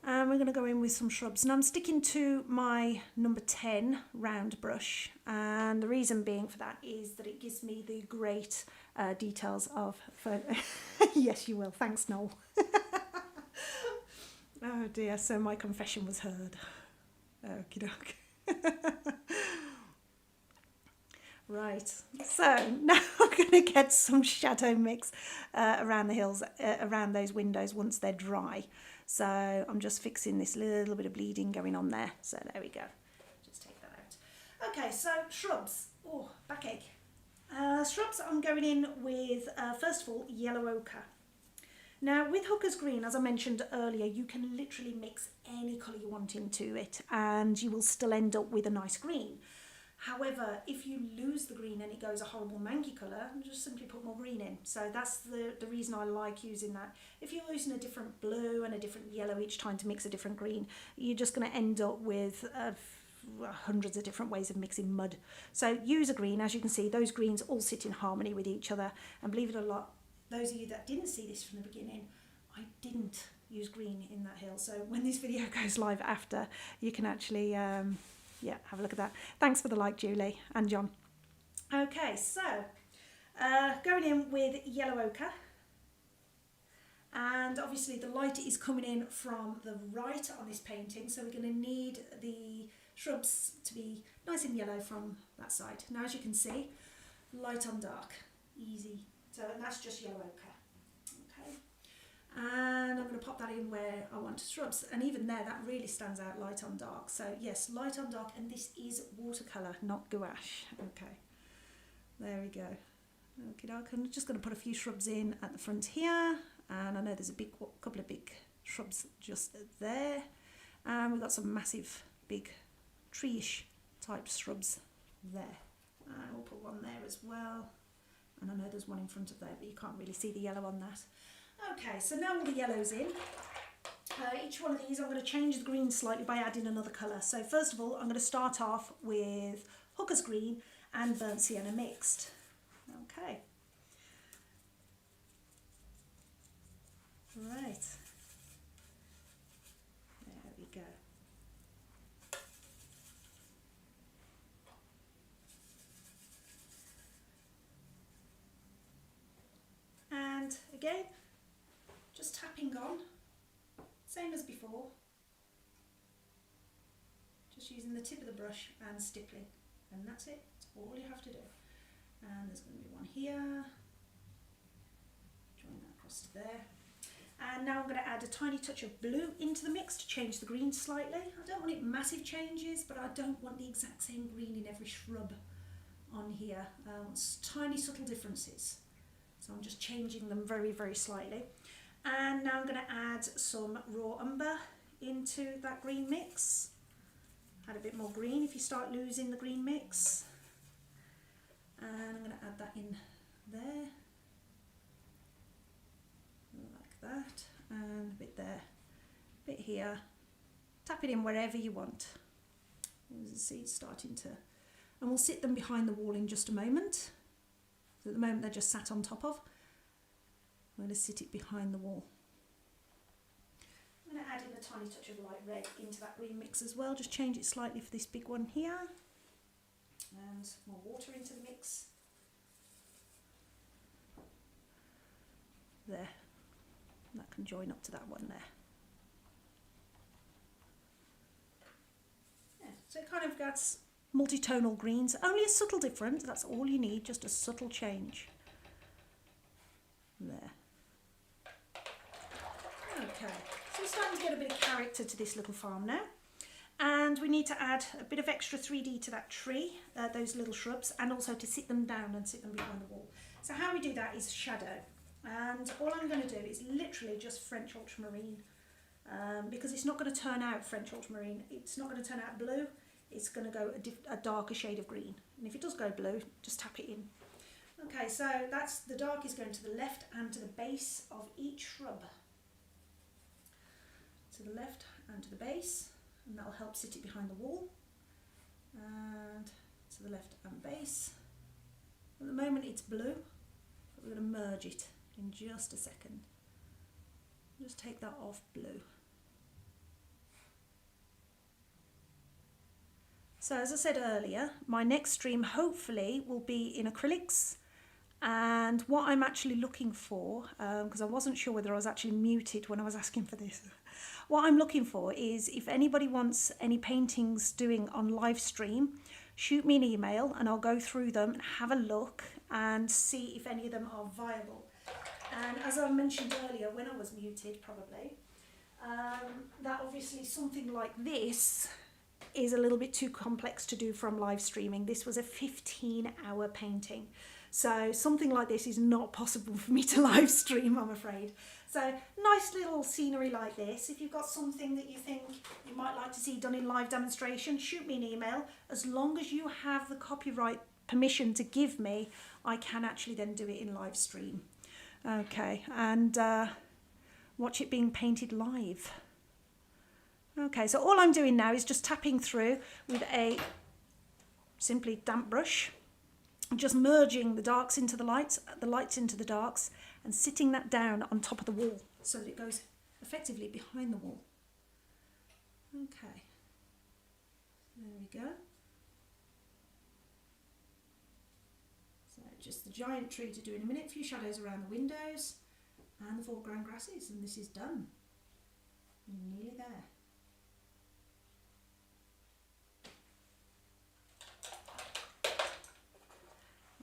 And we're going to go in with some shrubs. And I'm sticking to my number 10 round brush. And the reason being for that is that it gives me the great details of... Yes, you will. Thanks, Noel. Oh dear, so my confession was heard. Okie doke. Right, so now I'm going to get some shadow mix around the hills, around those windows once they're dry. So I'm just fixing this little bit of bleeding going on there. So there we go. Just take that out. Okay, so shrubs. Oh, backache. Shrubs I'm going in with, first of all, yellow ochre. Now with Hooker's Green, as I mentioned earlier, you can literally mix any colour you want into it and you will still end up with a nice green. However, if you lose the green and it goes a horrible manky colour, just simply put more green in. So that's the reason I like using that. If you're using a different blue and a different yellow each time to mix a different green, you're just going to end up with hundreds of different ways of mixing mud. So use a green. As you can see, those greens all sit in harmony with each other. And believe it or not, those of you that didn't see this from the beginning, I didn't use green in that hill. So when this video goes live after, you can actually... yeah, have a look at that. Thanks for the like, Julie and John. Okay, so going in with yellow ochre. And obviously the light is coming in from the right on this painting. So we're going to need the shrubs to be nice and yellow from that side. Now, as you can see, light on dark, easy. So and that's just yellow ochre. Okay. And I'm going to pop that in where I want shrubs, and even there that really stands out, light on dark. So yes, light on dark, and this is watercolour, not gouache. Okay, there we go. Okay, I'm just going to put a few shrubs in at the front here, and I know there's a couple of big shrubs just there, and we've got some massive big tree-ish type shrubs there, and we'll put one there as well, and I know there's one in front of there, but you can't really see the yellow on that. Okay, so now all the yellow's in, Each one of these I'm going to change the green slightly by adding another colour. So first of all I'm going to start off with Hooker's Green and Burnt Sienna mixed. Okay. Right. There we go. And again, just tapping on, same as before, just using the tip of the brush and stippling, and that's it, that's all you have to do. And there's going to be one here, join that across to there. And now I'm going to add a tiny touch of blue into the mix to change the green slightly. I don't want it massive changes, but I don't want the exact same green in every shrub on here. Tiny subtle differences. So I'm just changing them very, very slightly. And now I'm going to add some raw umber into that green mix. Add a bit more green if you start losing the green mix. And I'm going to add that in there. Like that. And a bit there. A bit here. Tap it in wherever you want. There's the seeds starting to... And we'll sit them behind the wall in just a moment. So at the moment they're just sat on top of. I'm going to sit it behind the wall. I'm going to add in a tiny touch of light red into that green mix as well. Just change it slightly for this big one here. And more water into the mix. There. And that can join up to that one there. Yeah, so it kind of gets multi-tonal greens, only a subtle difference, that's all you need, just a subtle change. There. Okay, so we're starting to get a bit of character to this little farm now. And we need to add a bit of extra 3D to that tree, those little shrubs, and also to sit them down and sit them behind the wall. So how we do that is shadow. And all I'm going to do is literally just French ultramarine, because it's not going to turn out French ultramarine, it's not going to turn out blue. It's going to go a darker shade of green, and if it does go blue, just tap it in. Okay, so that's the dark is going to the left and to the base of each shrub. To the left and to the base, and that'll help sit it behind the wall. And to the left and base. At the moment it's blue, but we're going to merge it in just a second. Just take that off blue. So as I said earlier, my next stream hopefully will be in acrylics, and what I'm actually looking for, because I wasn't sure whether I was actually muted when I was asking for this, what I'm looking for is if anybody wants any paintings doing on live stream, shoot me an email and I'll go through them and have a look and see if any of them are viable. And as I mentioned earlier when I was muted probably, that obviously something like this is a little bit too complex to do from live streaming. This was a 15-hour painting. So something like this is not possible for me to live stream, I'm afraid. So nice little scenery like this. If you've got something that you think you might like to see done in live demonstration, shoot me an email. As long as you have the copyright permission to give me, I can actually then do it in live stream. Okay, and watch it being painted live. Okay, so all I'm doing now is just tapping through with a simply damp brush, just merging the darks into the lights into the darks, and sitting that down on top of the wall so that it goes effectively behind the wall. Okay, there we go. So just the giant tree to do in a minute, a few shadows around the windows and the foreground grasses, and this is done. We're nearly there.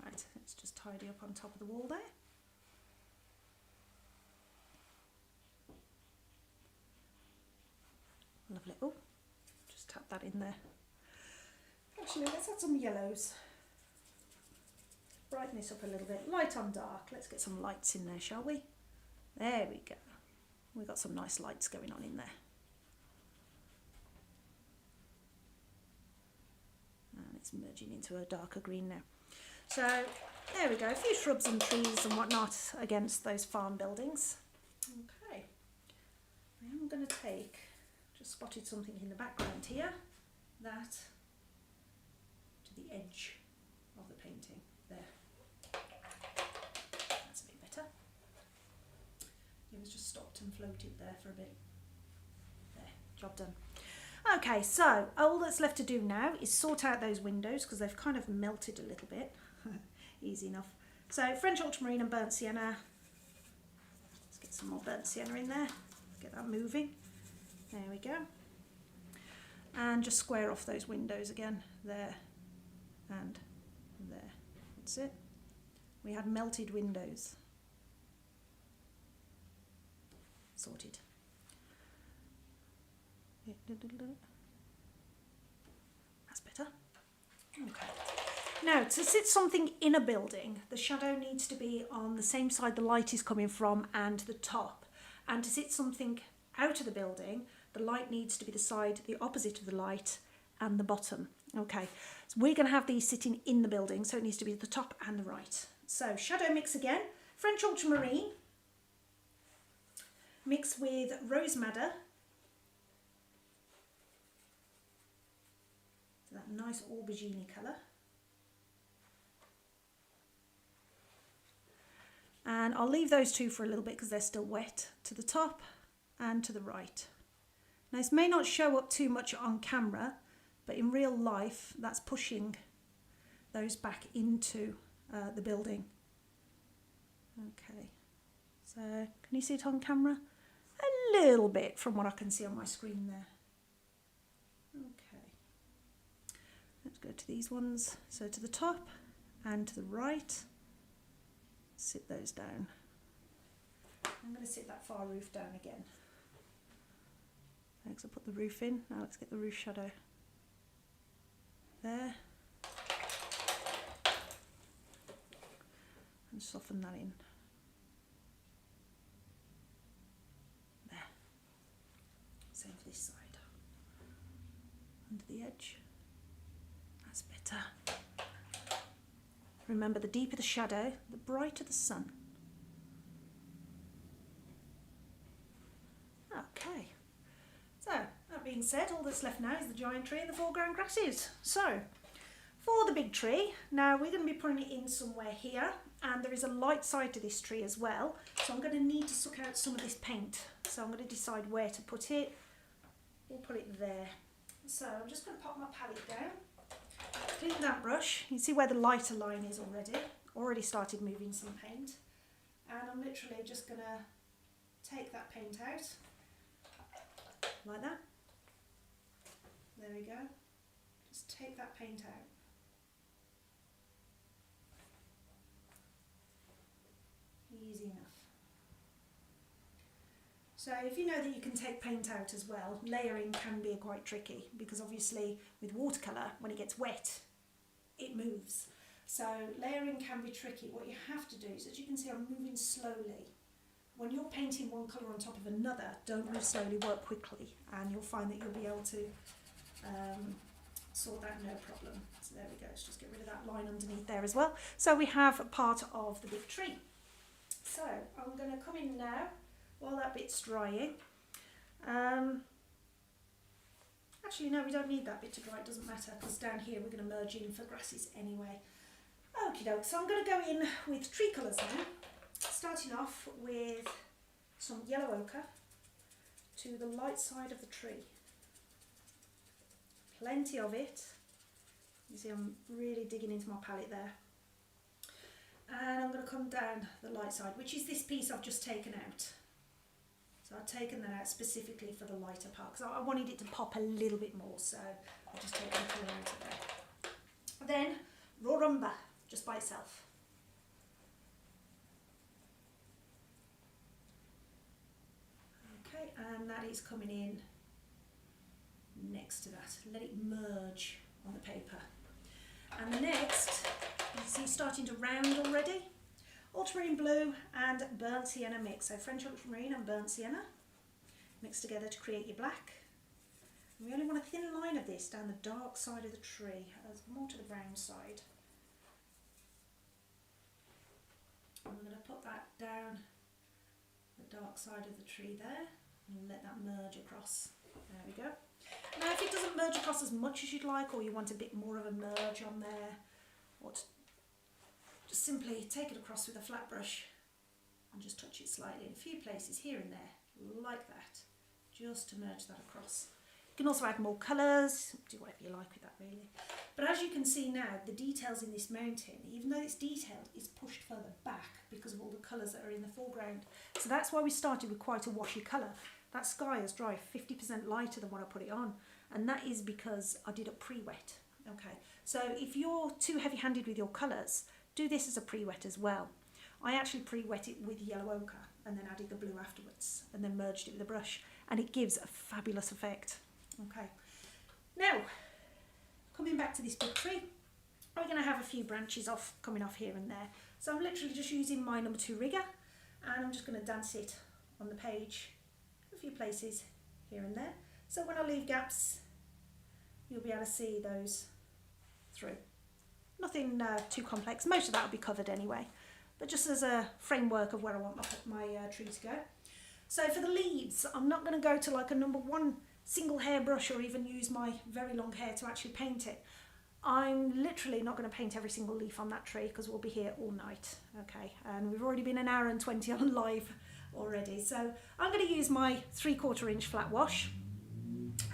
Right, let's just tidy up on top of the wall there. Lovely. Oh, just tap that in there. Actually, let's add some yellows. Brighten this up a little bit. Light on dark. Let's get some lights in there, shall we? There we go. We've got some nice lights going on in there. And it's merging into a darker green now. So there we go. A few shrubs and trees and whatnot against those farm buildings. Okay. I am going to take, just spotted something in the background here, that to the edge of the painting. There. That's a bit better. It was just stopped and floated there for a bit. There, job done. Okay, so all that's left to do now is sort out those windows because they've kind of melted a little bit. Easy enough. So French ultramarine and burnt sienna. Let's get some more burnt sienna in there. Get that moving. There we go. And just square off those windows again. There and there. That's it. We had melted windows. Sorted. That's better. Okay. Now, to sit something in a building, the shadow needs to be on the same side the light is coming from and the top. And to sit something out of the building, the light needs to be the side, the opposite of the light and the bottom. Okay, so we're going to have these sitting in the building, so it needs to be the top and the right. So shadow mix again, French ultramarine, mix with rose madder. So that nice aubergine colour. And I'll leave those two for a little bit because they're still wet, to the top and to the right. Now this may not show up too much on camera, but in real life that's pushing those back into the building. Okay, so can you see it on camera? A little bit from what I can see on my screen there. Okay, let's go to these ones. So to the top and to the right. Sit those down. I'm going to sit that far roof down again. Thanks, I'll put the roof in. Now let's get the roof shadow. There. And soften that in. There. Same for this side. Under the edge. That's better. Remember, the deeper the shadow, the brighter the sun. Okay, so that being said, all that's left now is the giant tree and the foreground grasses. So, for the big tree, now we're going to be putting it in somewhere here, and there is a light side to this tree as well, so I'm going to need to suck out some of this paint. So I'm going to decide where to put it. We'll put it there. So I'm just going to pop my palette down. Clean that brush. You can see where the lighter line is already started moving some paint, and I'm literally just going to take that paint out like that. There we go. Just take that paint out. Easy enough. So if you know that you can take paint out as well, layering can be quite tricky because obviously with watercolour, when it gets wet, it moves. So layering can be tricky. What you have to do is, as you can see, I'm moving slowly. When you're painting one colour on top of another, don't move slowly, work quickly, and you'll find that you'll be able to sort that no problem. So there we go, let's just get rid of that line underneath there as well. So we have part of the big tree. So I'm going to come in now while that bit's drying. Actually no, we don't need that bit to dry, it doesn't matter, because down here we're going to merge in for grasses anyway. Okie doke, so I'm going to go in with tree colours now, starting off with some yellow ochre to the light side of the tree. Plenty of it. You see I'm really digging into my palette there. And I'm going to come down the light side, which is this piece I've just taken out. So I've taken that out specifically for the lighter part, because I wanted it to pop a little bit more, so I'll just take the colour out of there. Then, raw umber, just by itself. Okay, and that is coming in next to that. Let it merge on the paper. And the next, you see starting to round already. Ultramarine Blue and burnt sienna mix. So French ultramarine and burnt sienna mixed together to create your black. And we only want a thin line of this down the dark side of the tree, more to the brown side. And we're going to put that down the dark side of the tree there. and let that merge across. There we go. Now if it doesn't merge across as much as you'd like, or you want a bit more of a merge on there, just simply take it across with a flat brush and just touch it slightly in a few places here and there, like that, just to merge that across. You can also add more colours, do whatever you like with that really. But as you can see now, the details in this mountain, even though it's detailed, is pushed further back because of all the colours that are in the foreground. So that's why we started with quite a washy colour. That sky is dry, 50% lighter than when I put it on. And that is because I did a pre-wet. Okay, so if you're too heavy-handed with your colours, do this as a pre-wet as well. I actually pre-wet it with yellow ochre and then added the blue afterwards and then merged it with a brush, and it gives a fabulous effect. Okay, now coming back to this big tree, we're going to have a few branches coming off here and there. So I'm literally just using my number 2 rigger, and I'm just going to dance it on the page a few places here and there. So when I leave gaps, you'll be able to see those through. Nothing too complex. Most of that will be covered anyway, but just as a framework of where I want my tree to go. So for the leaves, I'm not going to go to like a number 1 single hairbrush or even use my very long hair to actually paint it. I'm literally not going to paint every single leaf on that tree because we'll be here all night. Okay, and we've already been an hour and 20 on live already. So I'm going to use my 3/4 inch flat wash,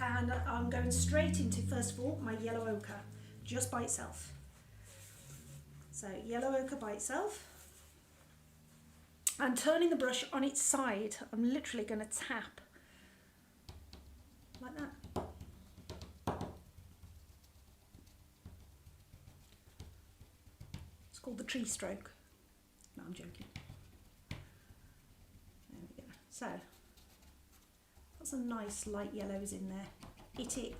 and I'm going straight into, first of all, my yellow ochre just by itself. So yellow ochre by itself, and turning the brush on its side, I'm literally going to tap like that. It's called the tree stroke. No, I'm joking. There we go. So, got some nice light yellows in there. Hit it.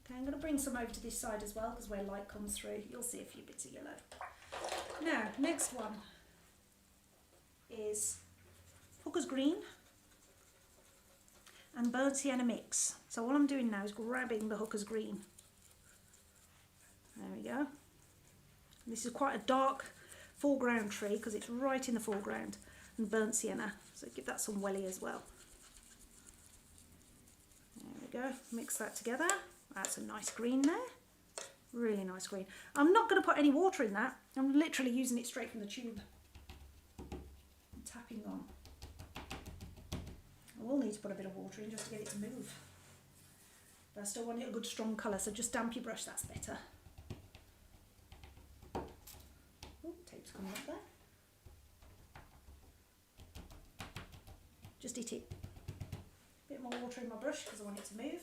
Okay, I'm going to bring some over to this side as well, because where light comes through, you'll see a few bits of yellow. Now, next one is Hooker's Green and Burnt Sienna mix. So all I'm doing now is grabbing the Hooker's Green. There we go. This is quite a dark foreground tree because it's right in the foreground, and Burnt Sienna, so give that some welly as well. There we go, mix that together. That's a nice green there, really nice green. I'm not going to put any water in that, I'm literally using it straight from the tube. I'm tapping on. I will need to put a bit of water in just to get it to move. But I still want it a good strong colour, so just damp your brush, that's better. Oh, tape's coming up there. Just hit it. A bit more water in my brush because I want it to move.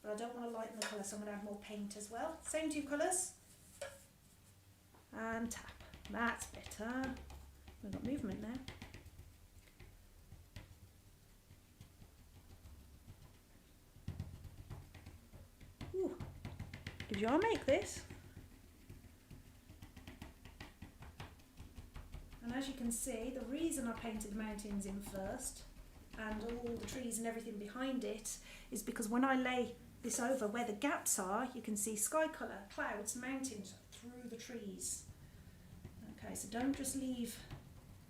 But I don't want to lighten the colour, so I'm going to add more paint as well. Same 2 colours. And tap. That's better. We've got movement now. Ooh, gives you a make this. And as you can see, the reason I painted the mountains in first and all the trees and everything behind it is because when I lay this over where the gaps are, you can see sky colour, clouds, mountains through the trees. Okay, so don't just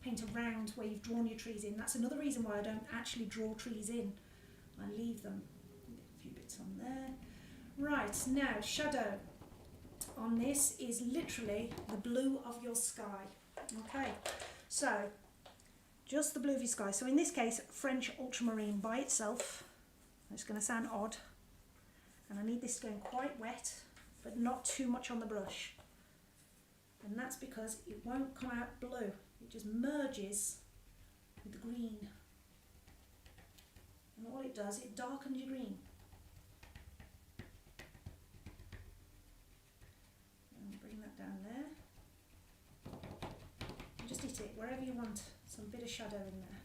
paint around where you've drawn your trees in. That's another reason why I don't actually draw trees in. I leave them. A few bits on there. Right, now shadow on this is literally the blue of your sky. Okay, so just the blue of your sky. So in this case, French ultramarine by itself. It's going to sound odd. And I need this going quite wet, but not too much on the brush. And that's because it won't come out blue. It just merges with the green. And all it does, it darkens your green. And bring that down there. And just hit it wherever you want, some bit of shadow in there.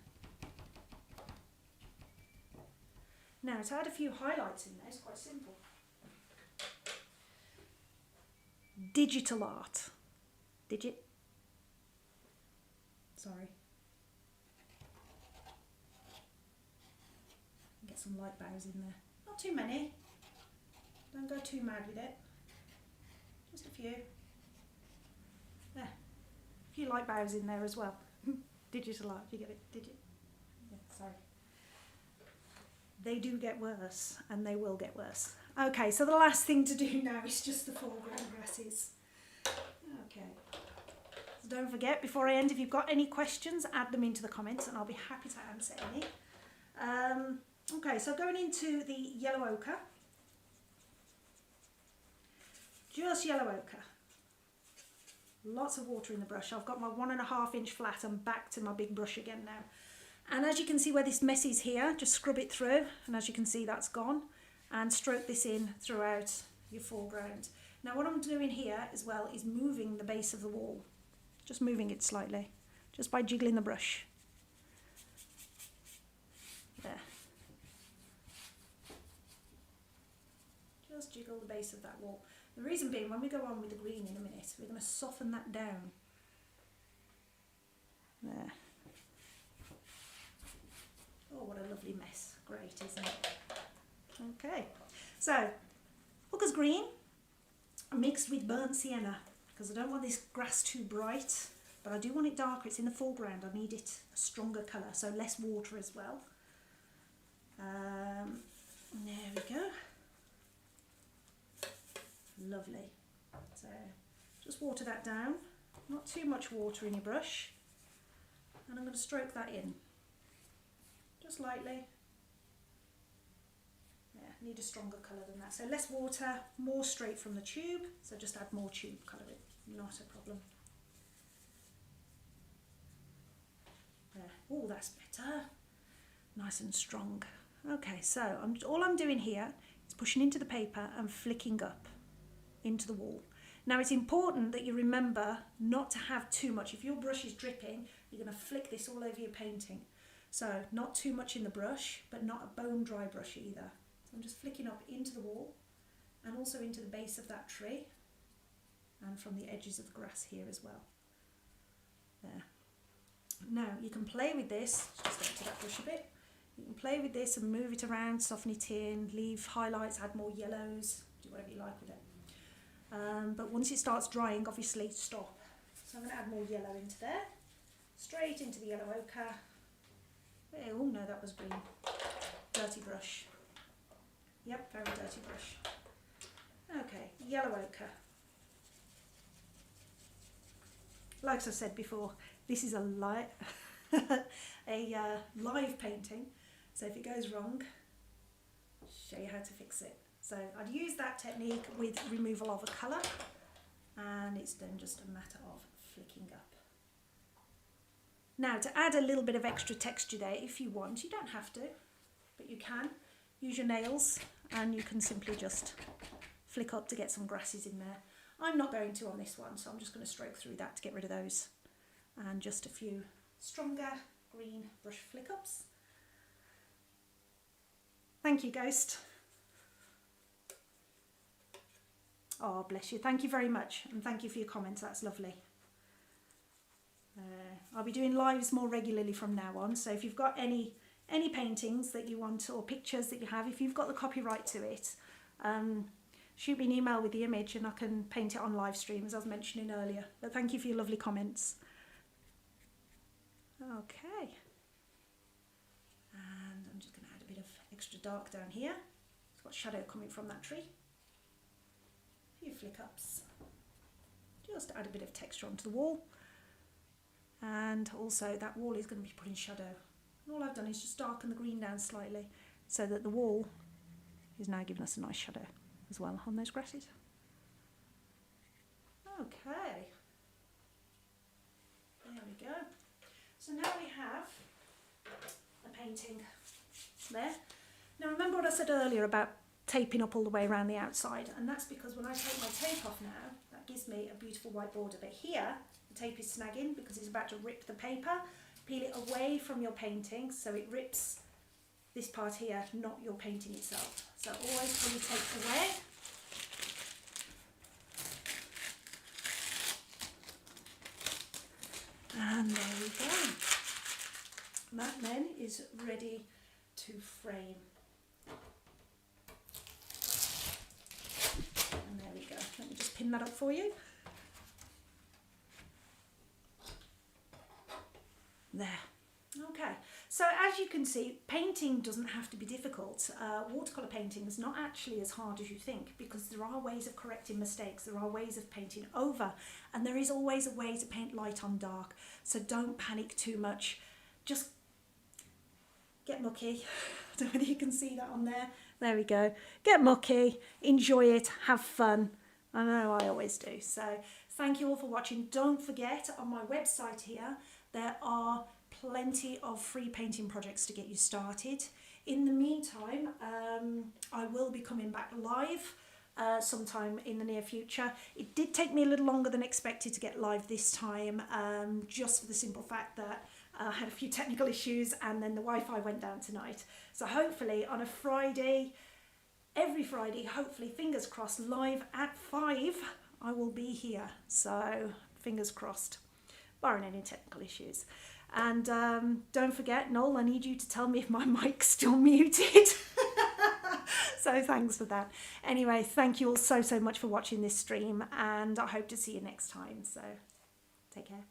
Now to add a few highlights in there, it's quite simple. Digital art. Sorry. Get some light bows in there. Not too many. Don't go too mad with it. Just a few. There. A few light bows in there as well. Digital art, you get it? Did you? Yeah, sorry. they do get worse, and they will get worse. Okay, so the last thing to do now is just the foreground grasses. Okay. So don't forget, before I end, if you've got any questions, add them into the comments and I'll be happy to answer any. Okay, so going into the yellow ochre. Just yellow ochre. Lots of water in the brush. I've got my 1.5 inch flat and back to my big brush again now. And as you can see where this mess is here, just scrub it through, and as you can see that's gone, and stroke this in throughout your foreground. Now what I'm doing here as well is moving the base of the wall, just moving it slightly, just by jiggling the brush. There. Just jiggle the base of that wall. The reason being, when we go on with the green in a minute, we're going to soften that down. There. Oh, what a lovely mess. Great, isn't it? Okay, so Hooker's green mixed with burnt sienna, because I don't want this grass too bright, but I do want it darker. It's in the foreground. I need it a stronger colour, so less water as well. There we go. Lovely. So just water that down, not too much water in your brush, and I'm going to stroke that in just lightly. Yeah, need a stronger colour than that. So less water, more straight from the tube, so just add more tube colour in, not a problem. There. Oh, that's better. Nice and strong. Okay, so all I'm doing here is pushing into the paper and flicking up into the wall. Now it's important that you remember not to have too much. If your brush is dripping, you're going to flick this all over your painting. So not too much in the brush, but not a bone dry brush either. So I'm just flicking up into the wall and also into the base of that tree and from the edges of the grass here as well. There. Now you can play with this, just empty that brush a bit. You can play with this and move it around, soften it in, leave highlights, add more yellows, do whatever you like with it. But once it starts drying, obviously stop. So I'm going to add more yellow into there, straight into the yellow ochre. Oh no, that was green. Dirty brush. Yep, very dirty brush. Okay, yellow ochre. Like I said before, this is a live painting, so if it goes wrong, I'll show you how to fix it. So I'd use that technique with removal of a colour, and it's then just a matter of flicking up. Now to add a little bit of extra texture there, if you want, you don't have to, but you can. Use your nails and you can simply just flick up to get some grasses in there. I'm not going to on this one, so I'm just going to stroke through that to get rid of those. And just a few stronger green brush flick ups. Thank you, Ghost. Oh, bless you. Thank you very much. And thank you for your comments. That's lovely. I'll be doing lives more regularly from now on. So if you've got any paintings that you want or pictures that you have, if you've got the copyright to it, shoot me an email with the image and I can paint it on live stream, as I was mentioning earlier. But thank you for your lovely comments. Okay. And I'm just going to add a bit of extra dark down here. It's got shadow coming from that tree. A few flick ups. Just add a bit of texture onto the wall. And also that wall is going to be put in shadow. And all I've done is just darken the green down slightly so that the wall is now giving us a nice shadow as well on those grasses. Okay, there we go. So now we have a painting there. Now remember what I said earlier about taping up all the way around the outside, and that's because when I take my tape off now, that gives me a beautiful white border. But here the tape is snagging because it's about to rip the paper. Peel it away from your painting so it rips this part here, not your painting itself. So always pull your tape away. And there we go. That then is ready to frame. And there we go. Let me just pin that up for you. There. Okay, so as as you can see, painting doesn't have to be difficult. Watercolour painting is not actually as hard as you think, because there are ways of correcting mistakes, there are ways of painting over, and there is always a way to paint light on dark. So don't panic too much. Just get mucky. I don't know whether you can see that on there. There we go. Get mucky, enjoy it, have fun. I know I always do. So thank you all for watching. Don't forget, on my website here, there are plenty of free painting projects to get you started. In the meantime, I will be coming back live sometime in the near future. It did take me a little longer than expected to get live this time, just for the simple fact that I had a few technical issues and then the Wi-Fi went down tonight. So hopefully on a Friday, every Friday, hopefully, fingers crossed, live at 5, I will be here. So fingers crossed, barring any technical issues. And don't forget, Noel, I need you to tell me if my mic's still muted. So thanks for that. Anyway, thank you all so much for watching this stream, and I hope to see you next time. So take care.